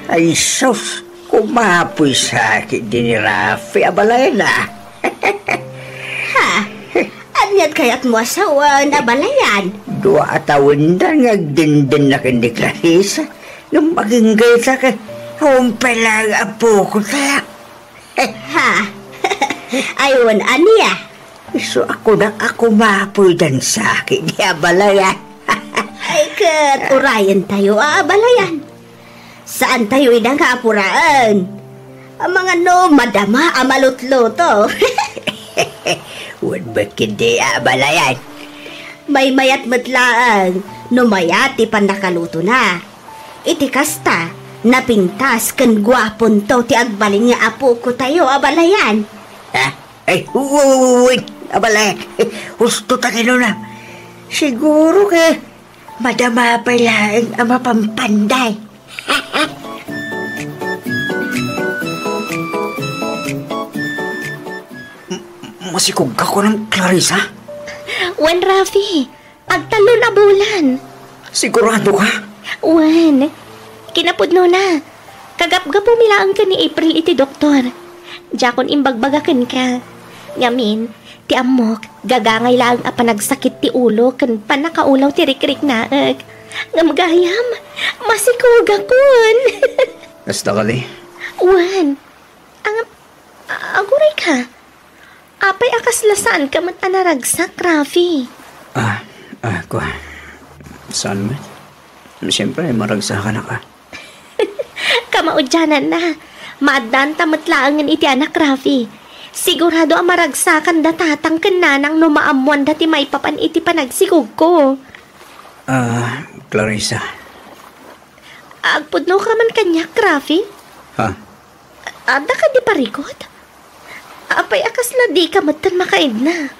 Ay, sus, kumapoy sa akin din ni Rafi. Abalay na. Ha? Anyat kaya't mo asawan, abalayan. 2 taon na nagdindin na kindi Clarissa. Nung maging gaysa ka, humpay lang apo ko tayo. Ha? Ayun, aniya. So ako na ako mapoy dan sa akin. Di abalayan. Ay, kat urayan tayo, abalayan. Saan tayo inangapuraan? Ang mga madama, amalutluto. Huwag ba hindi abalayan? May mayat matlaan, mayat ipan nakaluto na. Iti kasta, napintas kan guwapon to ti agbalin nga apo ko tayo, abalayan. Ha? Ay, uy, abalayan. Husto tayo na. Siguro ka, madama pa lang ang mapampanday. Masikog ka ko ng Clarissa? Wan, Rafi, agtalo na bulan. Sigurado ka? Wan, kinapudno na. Kagap-gap pumilaan ka ni April iti doktor. Jakon imbagbagakan ka. Ngamin, ti amok, gagangay lang a panagsakit ti ulo kan panakaulaw ti rikrik naag. Nga magayam, masikog akon. Basta kali. Wan, aguray ka. Apay akaslasaan ka mat anaragsak, Rafi. Ko. Saan man? Siyempre, maragsakan na ka. Kamaudyanan na. Maadan tamatlaangan iti anak, Rafi. Sigurado ang maragsakan datatang kananang numaamuan dati may papan iti panagsigog ko. Clarissa. Agpudno ka man kanyak, Rafi? Ha? Ada ka di parikot? Apay akas na di ka matan makaid na.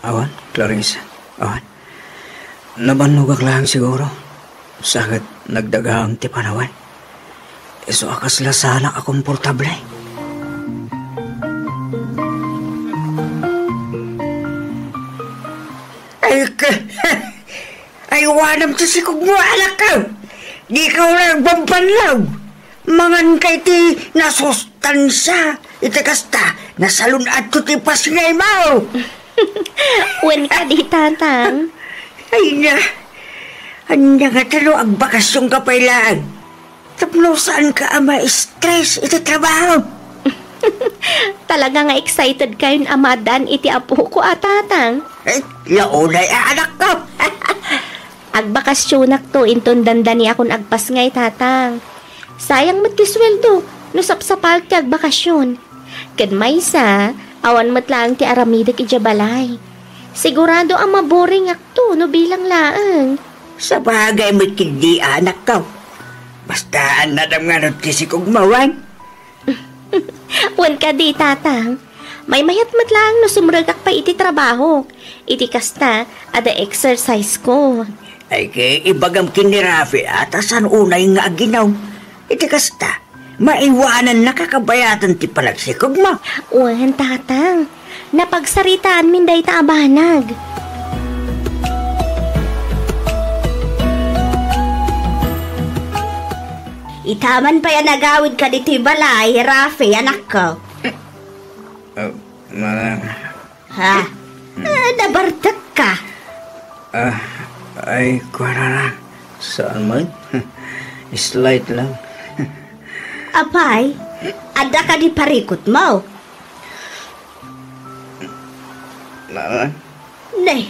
Awan, Clarissa. Awan. Nabanugak lang siguro. Sakit nagdagang ti panawan. So akas la sana ka komportable. Ay, wanam to si kong alak ka. Di ka lang bampanlaw. Mangan kay ti nasustansya. Iti kasta, nasalun at to ti pasngay mo. Wen ka di, tatang. Ay na. Anya nga talo ang bakasyong kapailaan. Tapno saan ka ama stress iti trabaho. Talaga nga excited kayo amadan iti apo ko, tatang. Launay anak ko. Agbakasyonak to, inton dandani akong agpas ngay, tatang. Sayang matkisweldo, no sapsapal ti agbakasyon. Kad maysa, awan matlang ti aramidak ijabalay. Sigurado ang maboring akto, no bilang laang. Sa bagay mo't hindi anak ko. Basta nadam nga nun kisikog mawan. Wan ka di, tatang. May mayat matlang no sumragak pa iti trabaho. Iti kasta, ada exercise ko. Ay kay ibagam kini Rafi at asan unay nga aginaw. Iti kasta, maiwanan nakakabayatan ti panagsikog mo. Wan, tatang. Napagsaritaan min day taabanag. Itaman pa yan nagawid ka dito'y balay, Rafi, anak ko. Malang. Ha? Nabartak ka. Ay, kuwara lang. Saan man? Slight lang. Apay, ada ka di parikot mo. Malang? Nay,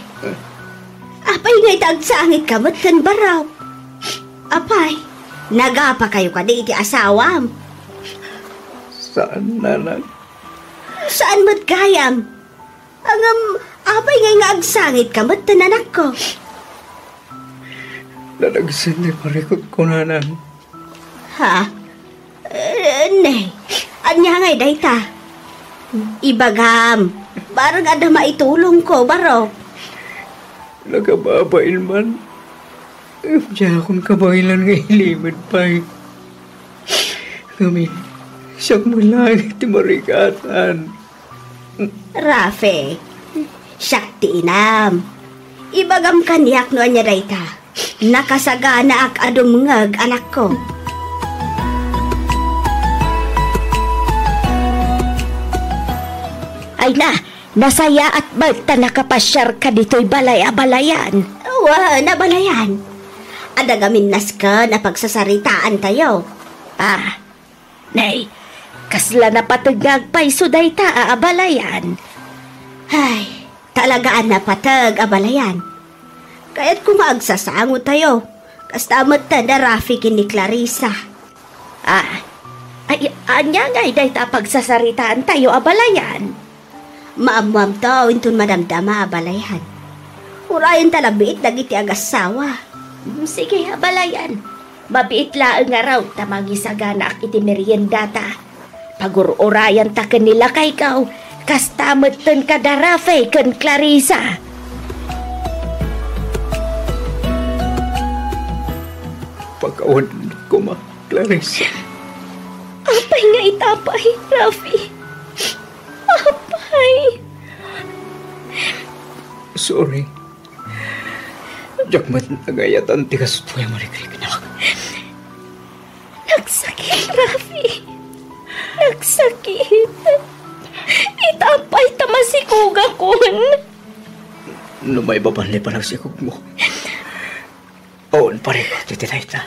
apay nga'y tagsangit ka, ba't kan baraw? Apay, nagapa kayo ka di iti asawam. Saan na lang? Saan mo't gayam? Apay nga'y nga agsangit ka, ba't tananak ko? Lalagsan ni parikot ko na lang. Ha? Nay, anya nga'y dayta. Ibagam, barang ada maitulong ko, baro. Nagababain man. Diyan akong kabaylan nga ilimid pa. Kami, siyak mo lang iti marikatan. Rafe, siyak ti inam. Ibagam kaniyak no anya dayta. Nakasagana ak adumngag anak ko. Ay na, nasaya at balta nakapasyar ka dito'y balay-abalayan. Nabalayan. Adagamin nas ka na pagsasaritaan tayo. Nay, kasla na patagag pa'y suday ta aabalayan. Ay, talagaan na patag abalayan. Kaya't kung maagsasango tayo, kastamot ta na Rafi kini Clarissa. Ay, anya ngay day ta pagsasaritaan tayo abalayan. Maamwam to, intun madamdama abalayan. Urayan talabit dagiti agasawa. Sige, abalayan. Mabiit laang nga raw ta magisagana ak iti meriendata. Pagururayan ta kanila kay ikaw, kastamot ten kada Rafe ken Clarissa. Pagkawan ko ma, Clarissa. Apay nga itapay, Rafi. Apay. Sorry. Jakmat nagayatan tigas po yung marikrikinak. Nagsakit, Rafi. Nagsakit. Itapay tamasikuga kon. Numay babanli pa nagsikog mo. Oon pare ko, titinay ta.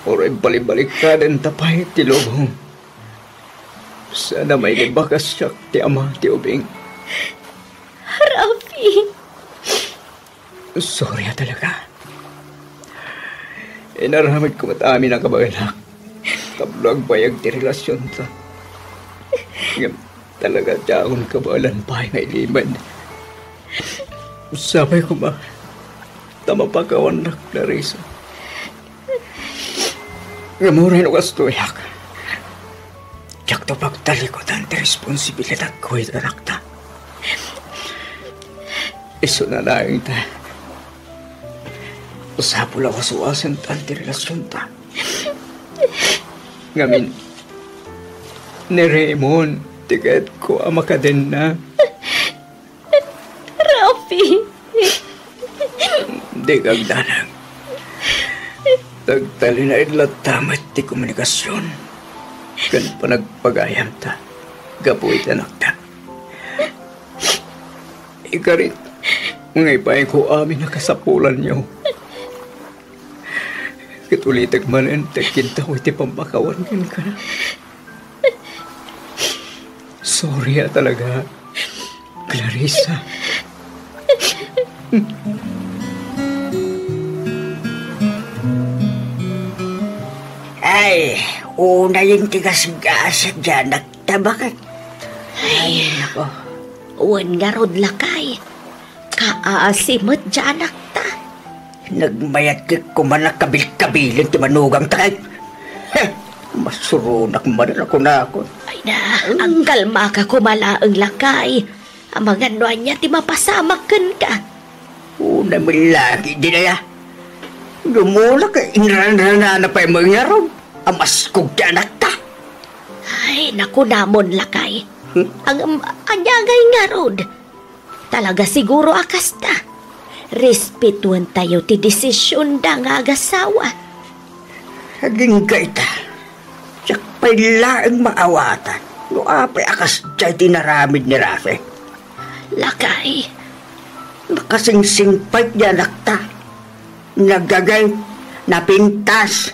Oray balik-balik ka din tapay ti lobong. Sana may libakas siya ti ama ti ubing. Rafi. Sorry talaga. Inaramid ko matami ng kabagalak. Tablag bayag ti relasyon ta. Ngam talaga tiyaon kabalan pa nga iliman. Sabay ko ma, tama pa kawan na Clarissa. Ngamuray no kastuyak. Tiyak to pagtalikotan ti responsibilidad ko ito anak ta. Iso na lang ta. Usapula ko suwasan ta ti relasyon ta. Ngamin, ni Raymond, tigat ko ama ka din na. Rafi. Di kagdanang. Tagtali na idlat tamat ti komunikasyon. Kan panagpagayam ta. Gapuit anak ta. Ikarit, ngay pa ko amin nakasapulan niyo. Katulitag manan, takinta ko iti pambakawan ka na. Sorry talaga, Clarissa. Ay, una yung tigas-gasa dyan, nagtabakat. Ay, nako. Uwan nga rod lakay. Kaasimot dyan ta. Nagmayat ka kumanak kabil-kabilin ti manugang tayo. Masurunak man ako na ako. Ay na, ang kalma ka kumala ang lakay. Ang mga nuan niya ti mapasamakan ka. Una mo lagi din na ya. Lumula ka, inranrana na pa yung mga ron. Amaskog ti anak ta. Ay, naku namon lakay. Ang anyagay nga rod. Talaga siguro akas ta. Respetuan tayo ti desisyon da nga agasawa. Haging gaita. Siyak pa'y laang maawatan. No apay akas dyan tinaramid ni Rafe. Lakay. Nakasingsingpay niya nakta. Nagagay, napintas,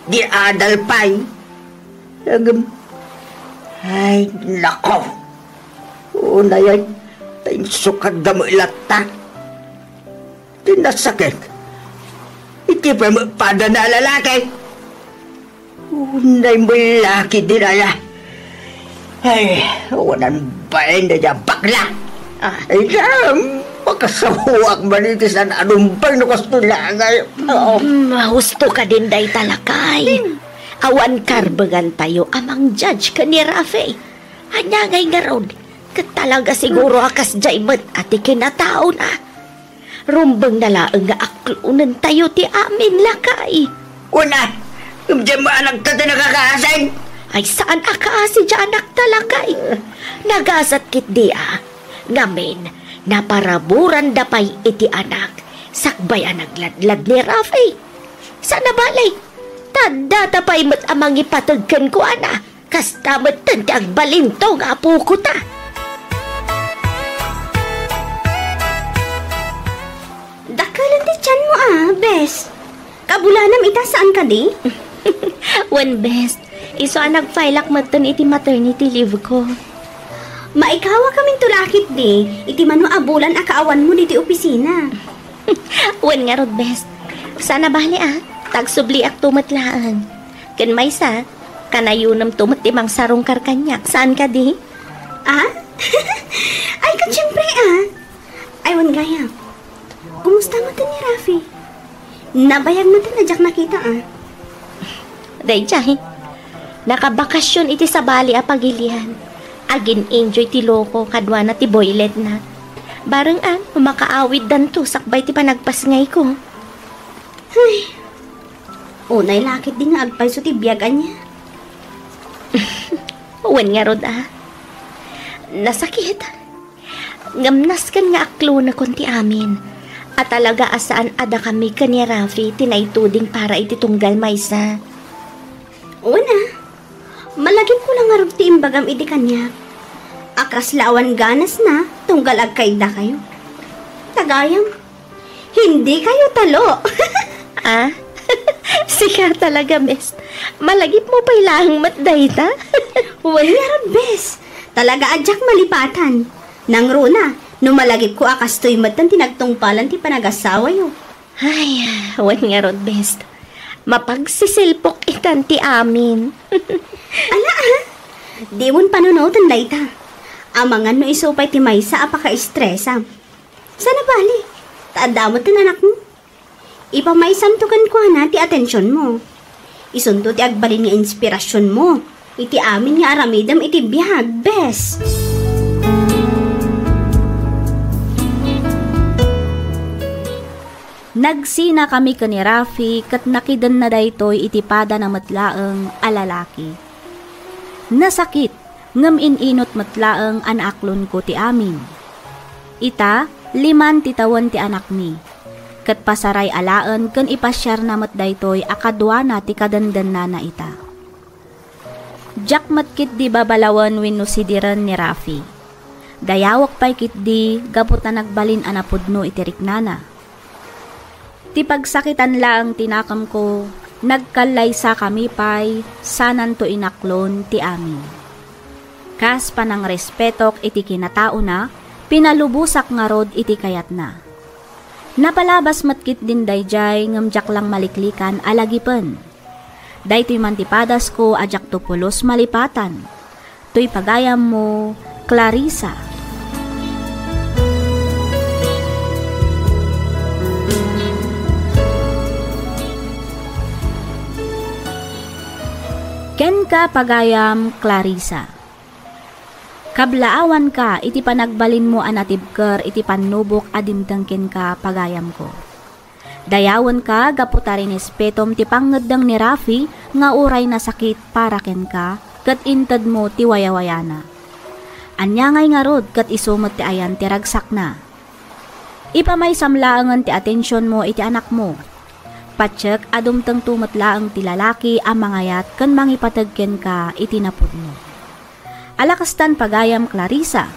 di adalpay. Ay, nako. Una yan, tayong sukad na mo ilata. Tinasakit. Iti pa mo pada na lalaki. Unay mo laki din ala. Ay, wanan bayan na niya bakla. Ay, makasahuak manitis na anumpang nakastulangay. Mahusto ka din day talakay. Awan karbagan tayo amang judge ka ni Rafe. Anyagay nga ron. Katalaga siguro akas jaymat at ikinatao na. Rumbang nalaang nga aklunan tayo ti amin lakay. Una, diyan mo anak tayo nakakaasin. Ay saan akaasi dyan anak talakay? Nagasat kit di Ngamin, naparaburan dapay iti anak. Sakbay ang nagladlad ni Rafi. Sana balay? Tanda tapay mat amang ipatagkan ko ana. Kastamat tanda ang balinto nga apo ko ta. Dakalan ti tiyan mo bes. Kabulanam ita saan ka di? One best. Iso ang nagfilak matan iti maternity leave ko. Maikawa kaming tulakit di. Iti mano abulan akaawan mo diti opisina. Wan nga rod best. Sana bali tagsubli ak tumatlaan. Ken maysa, kanayunam tumatimang sarong karkanyak. Saan ka di? Ay ka siyempre Ay wan gaya. Kumusta mo ni Rafi? Nabayag mo na jak nakita Dayjay, nakabakasyon iti sa bali pagilian. Agin enjoy ti loko kadwa na ti boylet na. Barang makaawid dan to sakbay ti panagpasngay ko. Ay, unay lakit din nga agpay so ti biyagan niya. Uwan nga rod Nasakit. Ngamnas kan nga aklo na konti amin. At talaga asaan ada kami kanya Rafi tinaituding para iti tunggal maysa. Una, malagip ko lang nga rod ti imbagam iti kanya. Akas lawan ganas na, tunggal agkayda kayo. Tagayam, hindi kayo talo. Sika talaga, bes. Malagip mo pa ilahang matday ta? Wala ron, bes. Talaga adyak malipatan. Nang runa, numalagip ko akastoy matan tinagtungpalan ti panagasawa yo. Ay, wan nga ron, bes. Mapagsisilpok itan ti amin. Ala, di mon panunutan dayta. Amangan no isupay ti maysa apaka-estresa. Sana bali, taadamot ang anak mo. Ipamaysam to kan ko ti atensyon mo. Isunto ti agbalin nga inspirasyon mo. Iti amin nga aramidam iti biyag, bes. Nagsina kami ka ni Rafi kat nakidan na daytoy itipada na matlaeng alalaki. Nasakit ngam ininot matlaeng anaklon ko ti amin. Ita, 5 titawan ti anak ni. Kat pasaray alaan kan ipasyar na matdaytoy akadwa na ti kadandan na ita. Jak matkit di babalawan wenno sidiran ni Rafi. Dayawak pay kit di gapot na nagbalin anapudno iti riknana. Ti pagsakitan lang tinakam ko, nagkalay sa kami pay sanan to inaklon ti amin. Kas panang respetok iti kinatao na, pinalubusak nga rod iti kayat na. Napalabas matkit din dayjay ngamjak lang maliklikan alagipen. Daytoy mantipadas ko ajak to pulos malipatan. Toy pagayam mo, Clarissa. Ken ka pagayam, Clarissa. Kablaawan ka, iti panagbalin mo anatibker, iti panubok adimtangkin ka pagayam ko. Dayawan ka, gaputarin espetom ti pangngeddang ni Rafi, nga uray na sakit para ken ka, kat intad mo ti wayawayana. Anyangay nga rod, kat isumot ti ayan ti ragsak na. Ipamay samlaangan ti atensyon mo iti anak mo. Patsyak adumtang tumatlaang ti lalaki ang mangayat kan mangipatagken ka iti napod mo. Alakastan pagayam, Clarissa,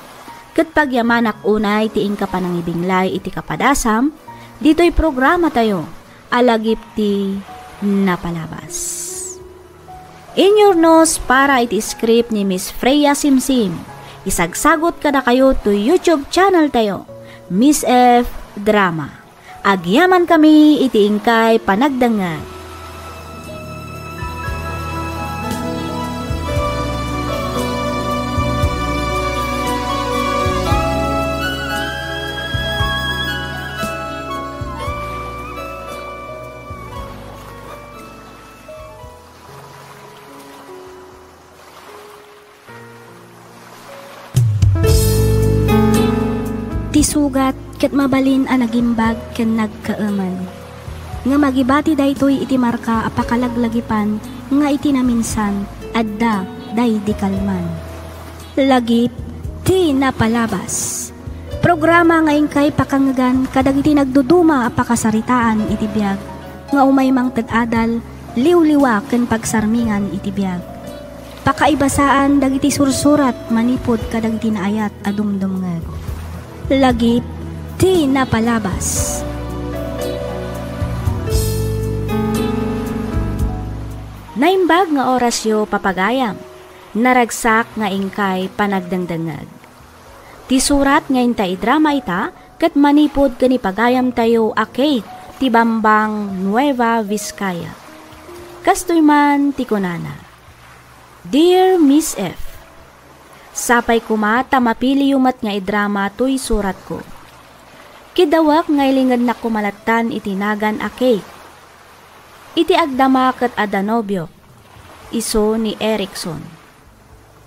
kat pagyamanak unay tiing ka panangibinglay iti kapadasam, dito'y programa tayo, alagip ti napalabas. In your nose para iti script ni Miss Freya Simsim, isagsagot ka na kayo to YouTube channel tayo, Miss F Drama. Agyaman kami iti ingkay panagdangan. Sugat ket mabalin a nagimbag ken nagkaaman. Nga magibati daytoy iti marka apakalaglagipan nga iti naminsan adda day di kalman. Lagip ti napalabas. Programa nga ingkay pakangagan kadag iti nagduduma apakasaritaan iti biag nga umay mang tad-adal liwliwa ken pagsarmingan iti biag. Pakaibasaan dagiti sursurat manipod kadag iti naayat adumdumngeg. Lagip ti napalabas. Naimbag nga orasyo papagayam, naragsak nga ingkay panagdangdangag. Ti surat nga intay drama ita, kat manipod kani pagayam tayo akay ti Bambang Nueva Vizcaya. Kastoy man ti kunana. Dear Miss F, sapay kumata mapili yumat nga idrama to'y surat ko. Kidawak nga ilingad na kumalatan itinagan akay. Iti agdama kat adanobyo, iso ni Erikson.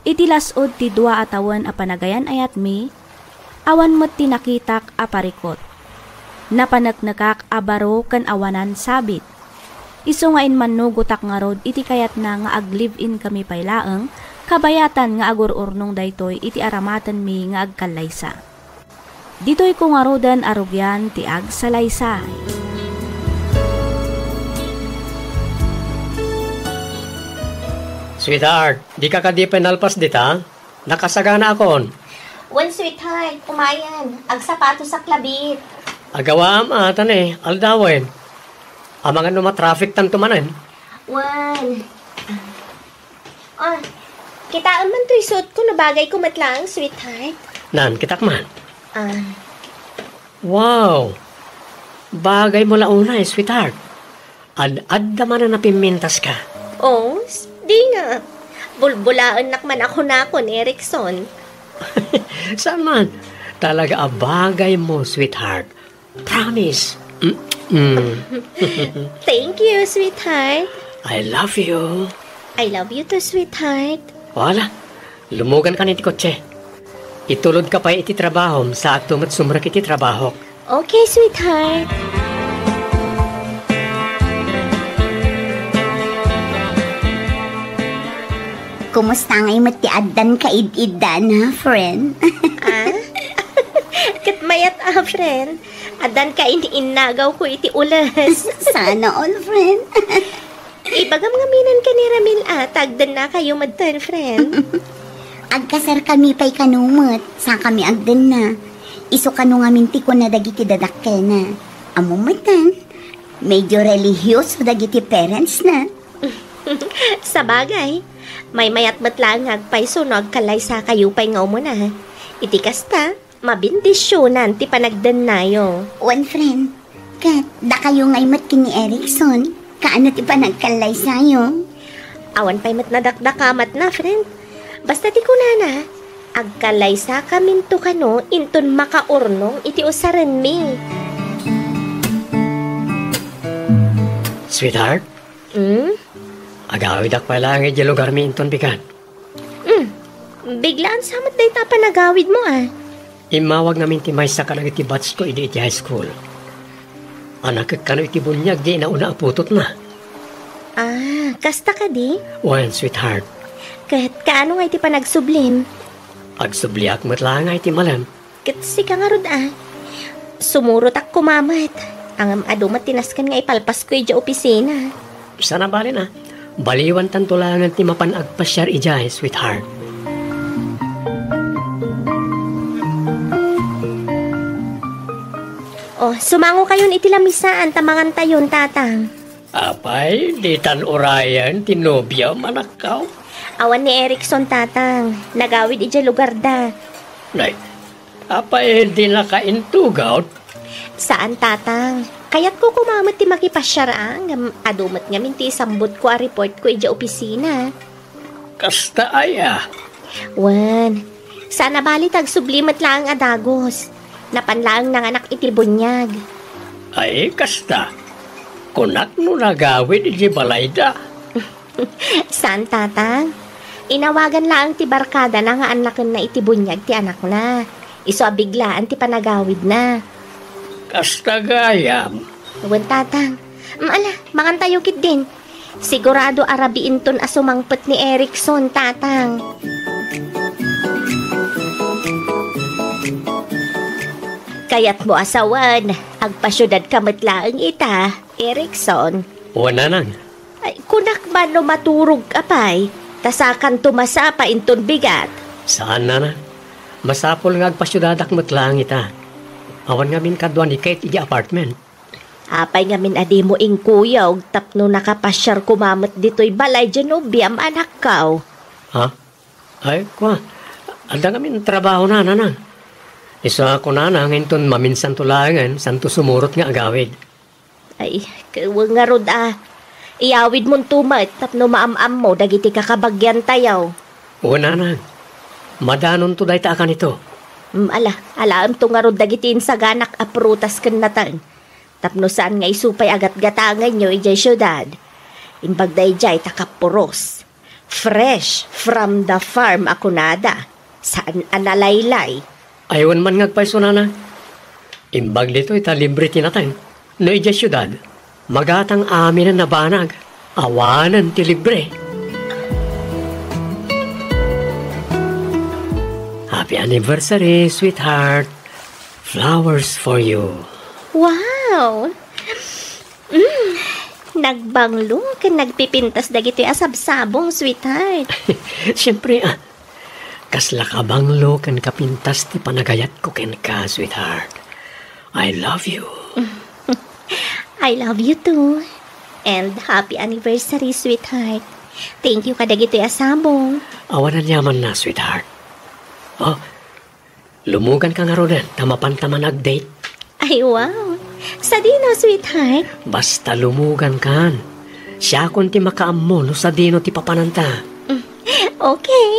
Iti lasod ti dua atawan a panagayan ayat mi, awan mo't tinakitak a parikot. Napanagnagak a baro kan awanan sabit. Iso nga inmanugutak nga rod iti kayat na nga ag-live-in kami paylaeng, kabayatan nga agur-urnong daytoy iti aramatan mi nga agkalaysa. Dito'y kung arodan arugyan ti agsalaysay. Sweetheart, di ka di penalpas dita? Nakasagana akon. Well, sweetheart, kumayan. Agsapato sa klabit. Agawa atan aldawen. Amangan no matraffic tanto manen. Well. Kitaan man to'y suot ko na bagay ko matlang, sweetheart. Nan, kitak man. Wow. Bagay mo launa sweetheart. Ad-adda man na napimintas ka. Oh, di nga. Bulbulaan nakman ako na akon, Erikson. Saan man? Talaga abagay mo, sweetheart. Promise. Thank you, sweetheart. I love you. I love you too, sweetheart. Wala. Lumugan ka niti kotse. Itulod ka pa iti trabaho sa aktumat sumrak iti trabaho. Okay, sweetheart. Kumusta ngay matiadan ka id-idan, ha, friend? Katmayat, friend. Adan ka inagaw ko iti ulas. Sana all, friend. Ibagam nga minan ka ni Ramil tagdan na kayo madtan, friend. Agkasar kami pa'y kanumot. Sa kami agdan na. Iso kanu nga minti ko na dagiti dadakkel na. Amumatan. Medyo religious dagiti parents na. Sa bagay, may mayat matlang agpay sunog kalay sa kayo pa'y nga mo na. Iti kasta, mabindisyonan ti panagdan nayo. One friend, kat, da kayo ngay mat kini Erikson. Kaano ti panagkalay sayo? Awan pa'y mat nadakdakamat na, friend. Basta ti kunana, agkalay sa kaminto kano, inton makaurnong iti usaran mi. Sweetheart? Agawid ak pala nga iti lugar mi inton bikan. Biglaan samat day ta panagawid mo Imawag namin ti may sa kalag iti batch ko iti high school. Anak kano iti bunyag di nauna aputot na. Kasta ka di? Well, sweetheart. Kahit kaano nga iti panagsublim? Agsubliak matla nga iti malam. Kat si ka nga rod Sumurot ak kumamat. Ang adumat tinaskan nga ipalpas ko iti opisina. Sana bali na. Baliwan tantulangan ti mapanagpasyar ijay, sweetheart. Sumango kayon iti lamisaan tamangan tayon, tatang. Apay, di tan urayan, tinobya manakaw. Awan ni Erikson, tatang. Nagawid iti lugar da. Nay, apay, di nakaintugaw. Saan, tatang? Kaya't ko kumamat ti makipasyara adumat nga minti sambot ko a report ko iti opisina. Kasta aya. Wan, sana bali tagsublimat lang adagos. Napanlaang nanganak iti bunyag. Ay, kasta. Kunak no nagawid iti balayda. Saan, tatang? Inawagan lang ti barkada na nga anakan na iti bunyag ti anak na. Iso abiglaan ti panagawid na. Kasta gayam. Uwan tatang. Ala, makantayo kit din. Sigurado arabiin ton asumangpet ni Erikson, tatang. Kaya't mo asawan, agpasyudad kamatlaang ita, Erikson. Wala nang. Ay, kunak man no maturog apay, tasakan tumasa pa inton bigat. Saan na? Masapol nga agpasyudadak matlang ita. Awan nga min kadwan ikay ti apartment. Apay nga min adi mo ing kuyaw, tapno nakapasyar kumamat dito'y balay dyan ubiam anak kaw. Ha? Ay, kwa. Anda nga min trabaho na, nanang. Isa ako na ngayon ton maminsan tulangan, santo sumurot nga agawid. Ay, kawang nga rod Iyawid mong tumat, tapno maam-am mo, dagiti kakabagyan tayaw. Una na. Madanon to dahi taakan ito. Alaam to nga rod dagitin sa ganak aprutas kan natan. Tapno saan nga isupay agat-gatangan nyo ijay syudad. Imbag da ijay takapuros. Fresh from the farm ako nada. Saan analaylay. Ayawan man ngagpaiso na. Imbag dito italibre tinatay. No ijay syudad. Magatang amin na nabanag. Awanan ti libre. Happy anniversary, sweetheart. Flowers for you. Wow! Nagbanglong ka nagpipintas dagiti asabsabong, sweetheart. Siyempre, kasla ka banglo kan kapintas ti panagayat ko ken ka, sweetheart. I love you. I love you too. And happy anniversary, sweetheart. Thank you kadagiti asabong. Awanan yaman na, sweetheart. Oh, lumugan ka nga rodan, tamapan-taman nag-date. Ay, wow. Sa dino, sweetheart? Basta lumugan kan. Siya kung ti makaammo no sa dino ti papananta. Okay.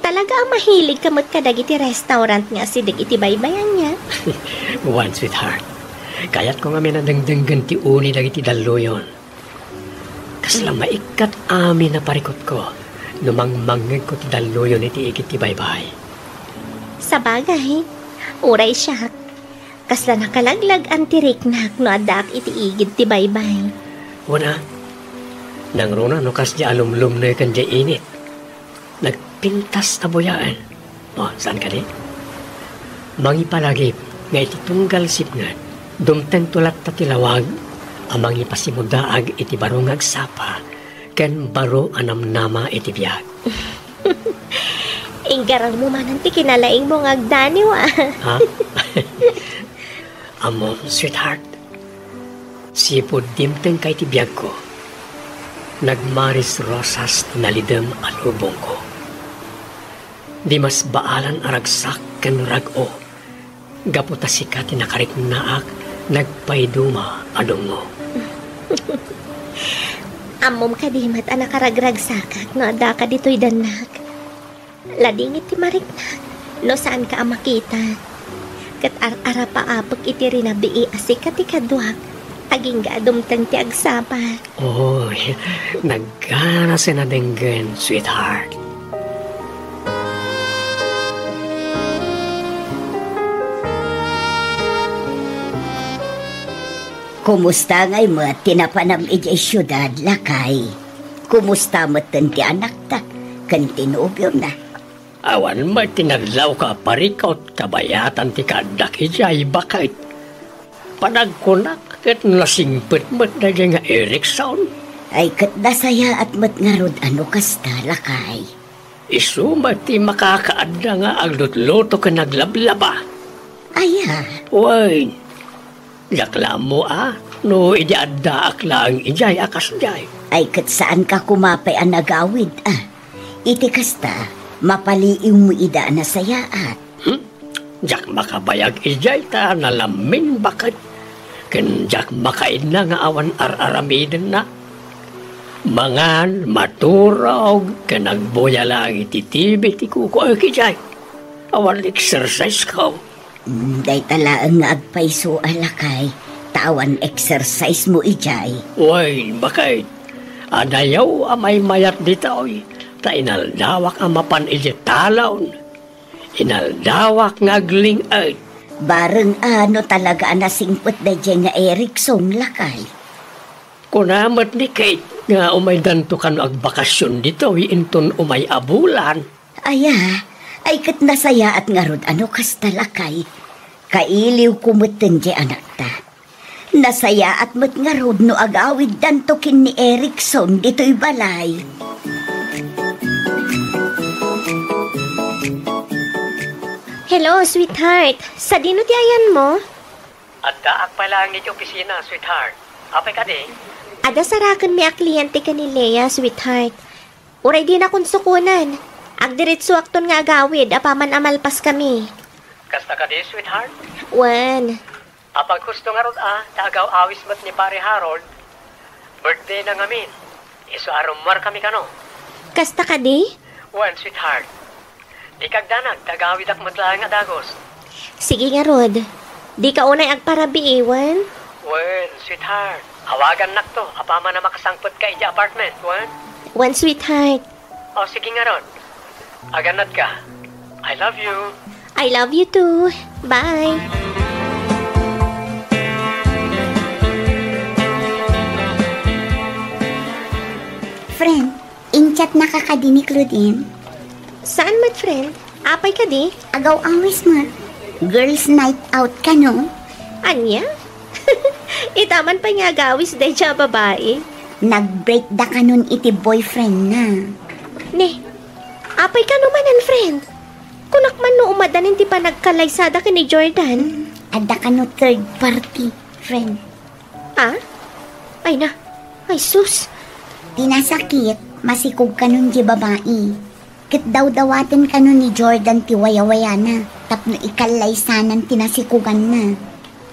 Talaga ang mahilig kamot kadagiti restaurant nga si dagiti baybayan niya. One, sweetheart. Kaya't ko nga minadangdanggan ti uni dagiti daluyon. Kasla maikat amin na parikot ko. Numangmangag ko ti daluyon iti ikit ti baybay. Sa bagay, uray siya. Kasla nakalaglag ang tiriknak no adak iti igid ti baybay. Una, nang runa no kas di alumlum na kan di init. Nagpintas na buyaan. O, saan ka di? Mangipalagip nga iti tunggal sipngat. Dumten tulat ta tilawag, amang ipasimudaag iti baro ngagsapa, ken baro anamnama iti biyag. Inggarang mo man ti kinalaing mo ngagdaniw Ha? Amo, sweetheart, sipod dimten kay ti biyag ko, nagmaris rosas nalidem alubong ko. Di mas baalan aragsak ken rag-o, gaputa sikat nakarik naak, nagpayduma adong mo. Amom kadimat anak karagragsakak no ada ka dito'y danak. Ladingit ti mariknak no saan ka makita. Kat ara paapag iti rinabii asikat ti kadwak. Aging gaadumtang ti agsapa. Oy, nagkana sinadenggan, sweetheart. Kumusta ngay mo tinapanam iti syudad, lakay? Kumusta mo ti anak ta? Kan tinubyo na. Awan mo tinaglaw ka parikot kabayatan ti kadak ijay bakit. Panagkunak ket nasingpet mo na nga Erikson. Ay kat nasaya at matngarod ano kasta, lakay. Isu ti makakaadda nga aglut-luto ka naglablaba. Aya. Uy. Yakla mo no idiadda aklang ijay akas jay. Ay kat saan ka kumapay ang nagawid Iti kasta, mapaliiw mo ida na sayaat. Jak makabayag ijay ta nalamin bakit. Ken jak makain na nga awan ar-aramiden na. Mangan, maturog, ken nagboya lang iti TV ti kuko ay kijay. Awan exercise ko. Day talaan nga agpaiso alakay, tawan exercise mo, ijay. Uy, bakit? Adayaw amay mayat dito, oy. Ta inaldawak ang mapan-ijit talaon. Inaldawak ngagling ay. Bareng ano talaga nasingpot na dyan nga Erikson lakay. Kunamat ni Kate nga umay danto kan agbakasyon dito, inton umay abulan. Aya, ay kat nasaya at ngarod ano kas talakay. Kailiw kumutin di anak ta. Nasaya at mat ngarod no agawid dantokin ni Erikson dito'y balay. Hello, sweetheart. Sa dino ti ayan mo? At daak pa lang iti opisina, sweetheart. Apay ka di? Ada sarakan mi a kliyente ka ni Lea, sweetheart. Uray din akong sukunan. Agdiritso akton nga agawid, apaman amalpas kami. Kasta ka di, sweetheart? Wan. Apag gusto nga rod tagaw awis mat ni pare Harold. Birthday na ngamin. Iso arumar kami kano. Kasta ka di? Wan, sweetheart. Di kagdanag, tagawid ak matlaang nga dagos. Sige nga, Rod. Di ka unay agparabi, Iwan? Wan, sweetheart. Awagan nak to. Apama na makasangpot ka iti apartment, wan? Wan, sweetheart. O, sige nga ron. Aganat ka. I love you. I love you too. Bye. Friend, inchat na ka ka din ni Claudine. Saan mat, friend? Apay ka di? Agaw awis mo. Girls night out ka, no? Anya? Itaman pa nga gawis day siya babae. Nag-break da ka nun iti boyfriend na. Ne, apay ka numanan, friend. Kunak man no umadanin ti pa nagkalaysada ka ni Jordan. Ada ka no third party, friend. Ah? Ay na. Ay sus. Tinasakit, masikog ka nun di babae. Kit daw dawatin ka nun ni Jordan ti waya-waya na. Tapno ikalaysanan tinasikugan na.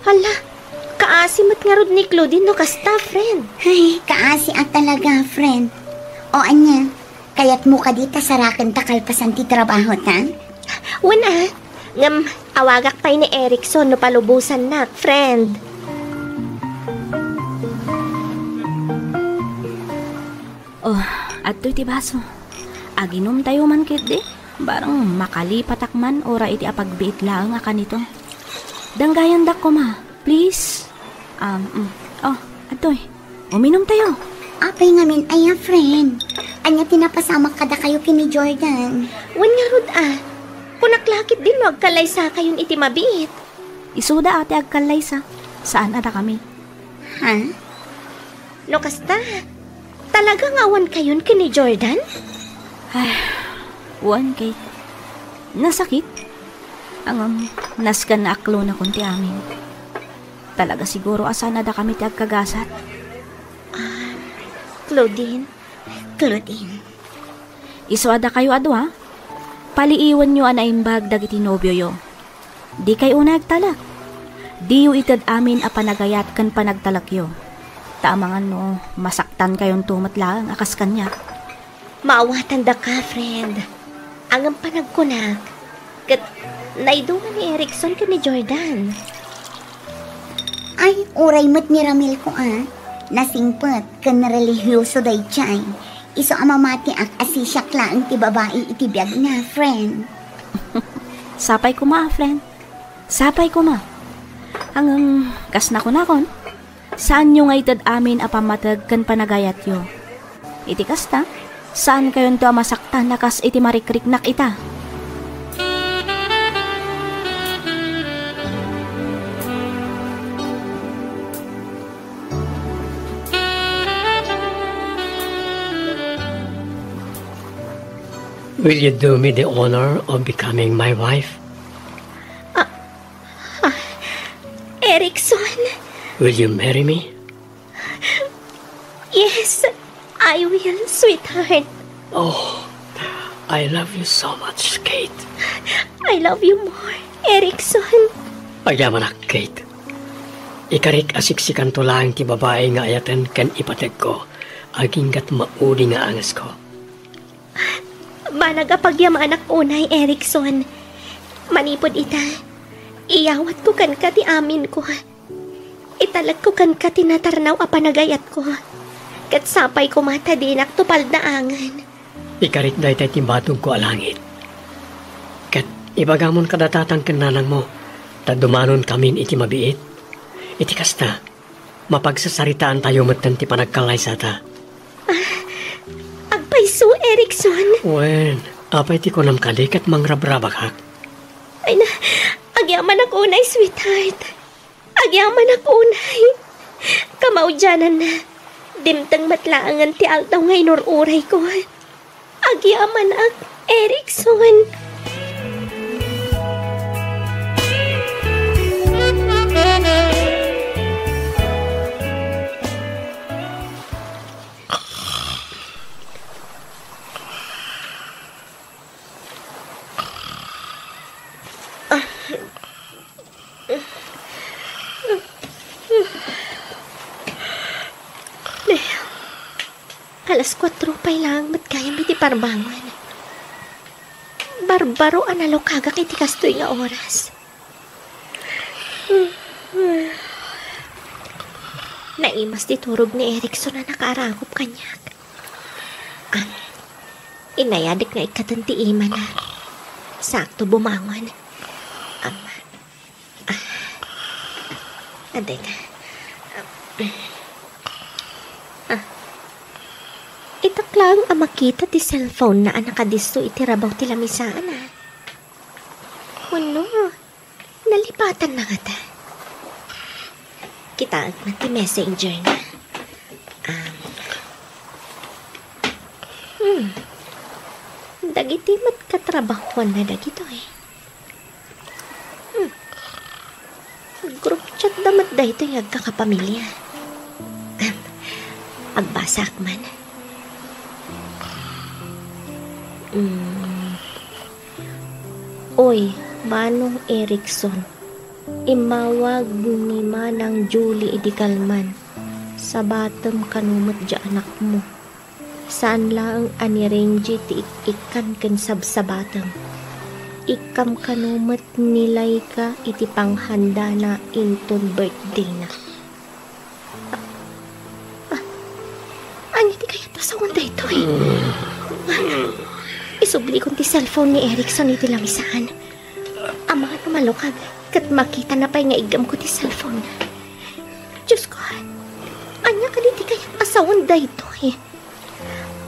Hala, kaasimat nga rod ni Claudine no kasta, friend. Ay, kaasi at talaga, friend. O anya, kaya't mo ka dita sarakan takalpasan ti trabaho ta? Wana, ngam awagak pa ni Erikson no palubusan na, friend. Oh, adto'y ti baso. Aginom tayo man kit di. Barang makalipatak man ora iti apagbiit lang nga kanito. Danggayan dak ko ma, please. Oh, adto'y. Uminom tayo. Apay ngamin ay friend. Anya tinapasama kada kayo kini Jordan. Wan nga rod kunaklakit din no agkalaysa kayon iti mabiit. Isuda ate agkalaysa. Saan ada kami? Ha? No kasta, talagang awan kayon kini Jordan? Ay, wan kay nasakit. Ang naskan na aklo na kunti amin. Talaga siguro asana da kami ti agkagasat. Claudine. Iso ada kayo adwa. Paliiwan nyo anaimbag dagiti nobyo yo. Di kayo nagtalak. Di yu itad amin a panagayat kan panagtalak yo. Taamangan no, masaktan kayong tumatlang akas kanya. Maawatan da ka, friend. Ang panagkunak. Kat naidungan ni Erikson ka ni Jordan. Ay, uray mo't ni Ramil ko Nasingpot kan relihiyoso day chay. Iso amamati ak asisyak laang ti babae iti biyag na, friend. Sapay ko ma, friend. Sapay ko ma. Hanggang kas na kon. Saan nyo nga itad amin apamatag kan panagayat yo? Iti kasta, saan kayon to masaktan nakas iti marikrik nak ita? Will you do me the honor of becoming my wife? Erikson? Will you marry me? Yes, I will, sweetheart. Oh, I love you so much, Kate. I love you more, Erikson. Pagyaman ak, Kate. Ikarik asiksikan to lang ti babae nga ayatan kan ipateg ko. Aginggat maudi nga angas ko. Managapagyam anak unay, Erikson. Manipod ita. Iyawat ko kan ka ti amin ko. Italag ko kan ka tinatarnaw a panagayat ko. Kat sapay ko mata din tupal na angan. Ikarit na itay timbatong ko alangit. Kat ibagamon kadatatang kananang mo, ta dumanon kamin iti mabiit. Iti kasta, mapagsasaritaan tayo matan ti panagkalay sa ta. Agpaiso, Erikson. Wen, apay ti konam kalik at mangrabrabakak. Ay na, agyaman ako unay, sweetheart. Agyaman ako unay. Kamaudyanan na. Dimtang matlaangan ti altaw ngay nururay ko. Agyaman ak, Erikson. Alas 4 pa lang, mat kaya iti parbangan. Barbaro analokagak iti kastoy nga oras. Naimas ti turog ni Erikson na nakaarangop kanyak. Inayadik na ikatanti ima na. Sakto bumangon. Aday ka. Itaklang ang makita ti cellphone na nakadisto iti rabaw ti lamisaan Ano? Nalipatan na nga ta. Kitaag na ti messenger na. Dagiti mat katrabahuan na dagito Group chat damat da ito yung agkakapamilya. Agbasak man. Oy, Manong Erikson, imawag ni Manang Julie Idikalman sa batam kanumat dya anak mo. Saan lang anirenji ti ikan kan sabsabatam. Ikam kanumat nilay ka iti panghanda na inton birthday na. Ano di kaya pasawan da ito Isubli kong ti cellphone ni Erikson iti lamisaan. Ang mga tumalukag kat makita na pa'y nga igam ko ti cellphone. Diyos ko, anya ka di kaya pasawan da ito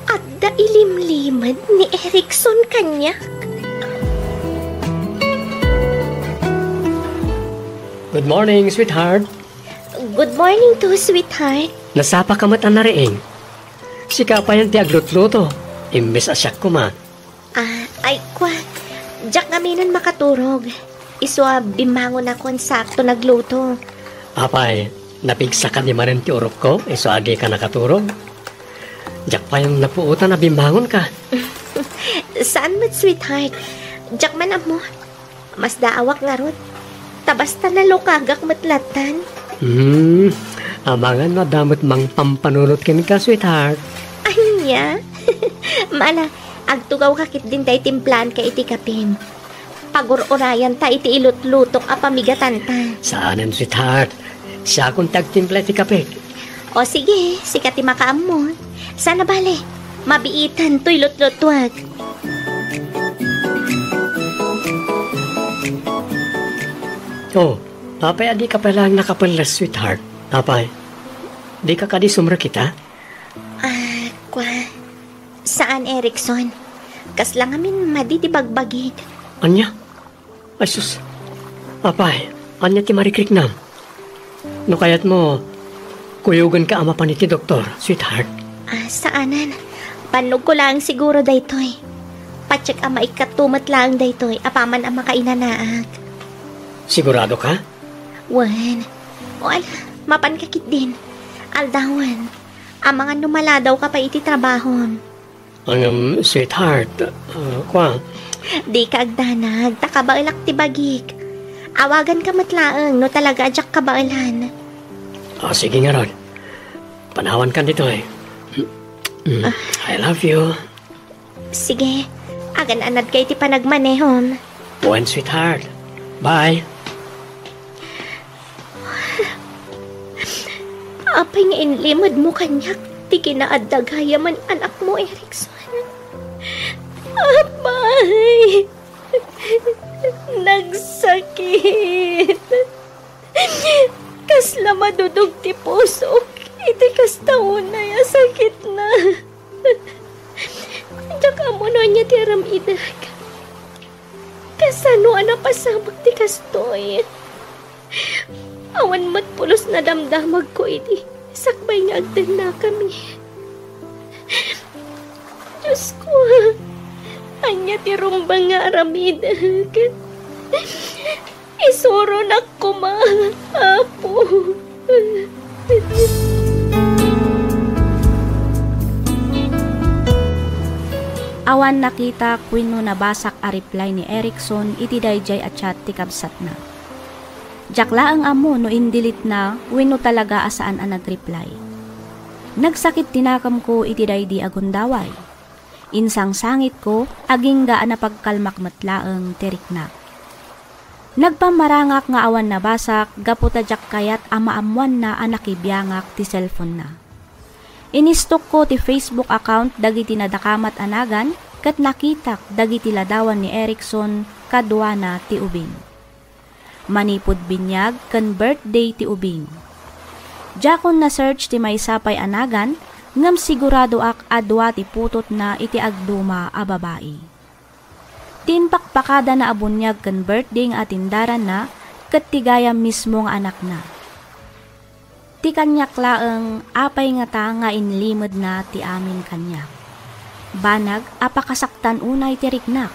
At da ilimlimad ni Erikson kanya. Good morning, sweetheart. Good morning to sweetheart. Nasapa ka mata na riing. Sika pa yan ti aglutluto. Imbes asyak ko ma. Ay kwa. Diyak kaminan makaturog. Iswa bimangon ako ang sakto nagluto. Apay, napigsakan ni Maren ti urok ko. Iswa agi ka nakaturog. Diyak pa yung napuutan na bimangon ka. Saan mat sweetheart? Diyak man mo. Mas daawak nga rod. Tabasta na lokagak matlatan. Amangan na damot mang pampanunot kin ka, sweetheart. Anya? Mala, agtugaw kakit din tayo timplan ka iti kapim. Pagururayan ta iti ilutlutok a pamigatan ta. Saanan, sweetheart? Siya akong tagtimpla iti kape. O sige, sikat makaam mo. Sana bale, mabiitan to ilutlutwag. Oh, apay, adi ka palang nakapalas, sweetheart. Apay, di ka kadi sumra kita? Kwa. Saan, Erikson? Kas lang amin maditibagbagig. Anya? Ay, sus. Apay, anya ti marikrik na. No kayat mo, kuyugan ka ama pa ni ti doktor, sweetheart. Saanan? Panog ko lang siguro daytoy. Pacheck ama ikatumat lang daytoy. Apaman ama kainanaak. Sigurado ka? Wan. O ala, mapankakit din. Aldawan. Ang mga numala daw ka pa iti trabahon. Sweetheart, kwa? Di ka agdanag, takabailak ti bagik. Awagan ka matlaang, no talaga adyak kabailan. Sige nga ron. Panawan ka dito I love you. Sige, agan-anad kay ti panagmanehon. Buwan, sweetheart. Bye. Apay nga inlimad mo kanyak, ti kinaadagaya man anak mo, Erikson. Apay! Nagsakit. Kasla madudog ti puso. Iti kasta unay, sakit na. Daka mo no niya ti aramidag. Kasano pasabag ti kastoy. Awan matpulos na damdamag ko iti. Sakbay nga agdan na kami. Diyos ko, anya ti rumbang nga aramidag. Isuro na ko Apo. Awan nakita kwino nabasak a reply ni Erikson iti dayjay at chat ti kabsat na. Jakla ang amo no indilit na wino talaga asaan ang nagreply. Nagsakit tinakam ko iti daydi agundaway. Insang sangit ko aging gaan na pagkalmak matlaang teriknak. Nagpamarangak nga awan nabasak gaputa jak kayat amaamuan na anakibiyangak ti cellphone na. Inistok ko ti Facebook account dagiti nadakamat anagan kat nakitak dagiti ladawan ni Erikson kadwana ti ubing. Manipod binyag kan birthday ti ubing. Jakon na search ti may sapay anagan ngam sigurado ak adwa ti putot na iti agduma a babae. Tinpakpakada na abunyag kan birthday nga atindaran na kat tigayam mismo nga anak na. Ti kanyak laeng apay nga ta nga inlimod na ti amin kanyak. Banag apakasaktan unay ti riknak.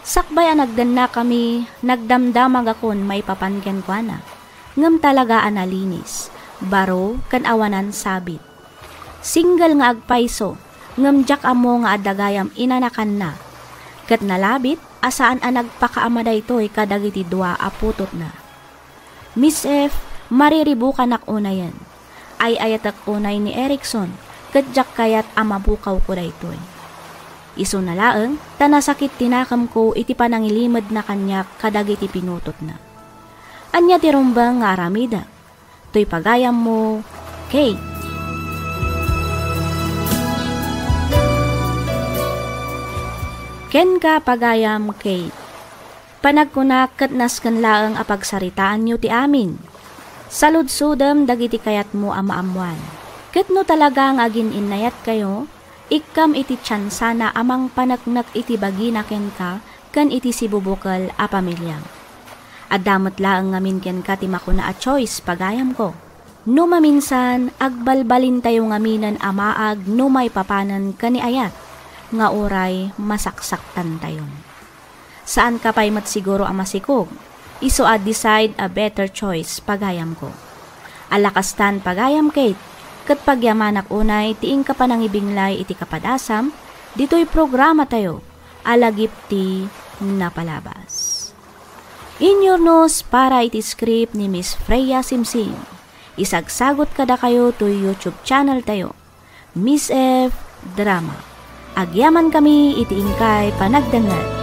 Sakbay anagdan na kami nagdamdamag akon may papanggan kwa na. Ngam talaga analinis, baro kan awanan sabit. Single nga agpaiso, ngam jak amo nga adagayam inanakan na. Kat nalabit asaan ang nagpakaamaday to'y kadagiti dua aputot na. Miss F, mariribukan ak unayan. Ay ayatak unay ni Erikson, kadyak kayat amabukaw ko da ito'y. Iso na laeng, tanasakit tinakam ko iti panangilimad na kanyak kadagiti pinutot na. Anya tirumbang nga aramida, to'y pagayam mo, Kate. Ken ka pagayam, Kate. Panagkunak kat naskan laeng apagsaritaan nyo ti amin. Saludsudem dagiti kayat mo amaamuan. Ket no talaga nga agin inayat kayo, ikkam iti tsansa na amang panagnak iti bagina ken ka, kan iti sibubukal a pamilyang. Adamot laeng ngamin ken ka ti makuna a choice pagayam ko. No maminsan, agbalbalin tayo ngaminan amaag no may papanan kani ayat, nga oray masaksaktan tayon. Saan ka pa'y matsiguro ang masikog? Iso a decide a better choice pagayam ko. Alakastan pagayam Kate, kat pagyamanak unay tiing ka pa nang ibinglay iti kapadasam, dito'y programa tayo, alagip ti napalabas. In your nose para iti script ni Miss Freya Simsim. Isagsagot kada kayo to YouTube channel tayo, Miss F Drama. Agyaman kami iti ingkay panagdangat.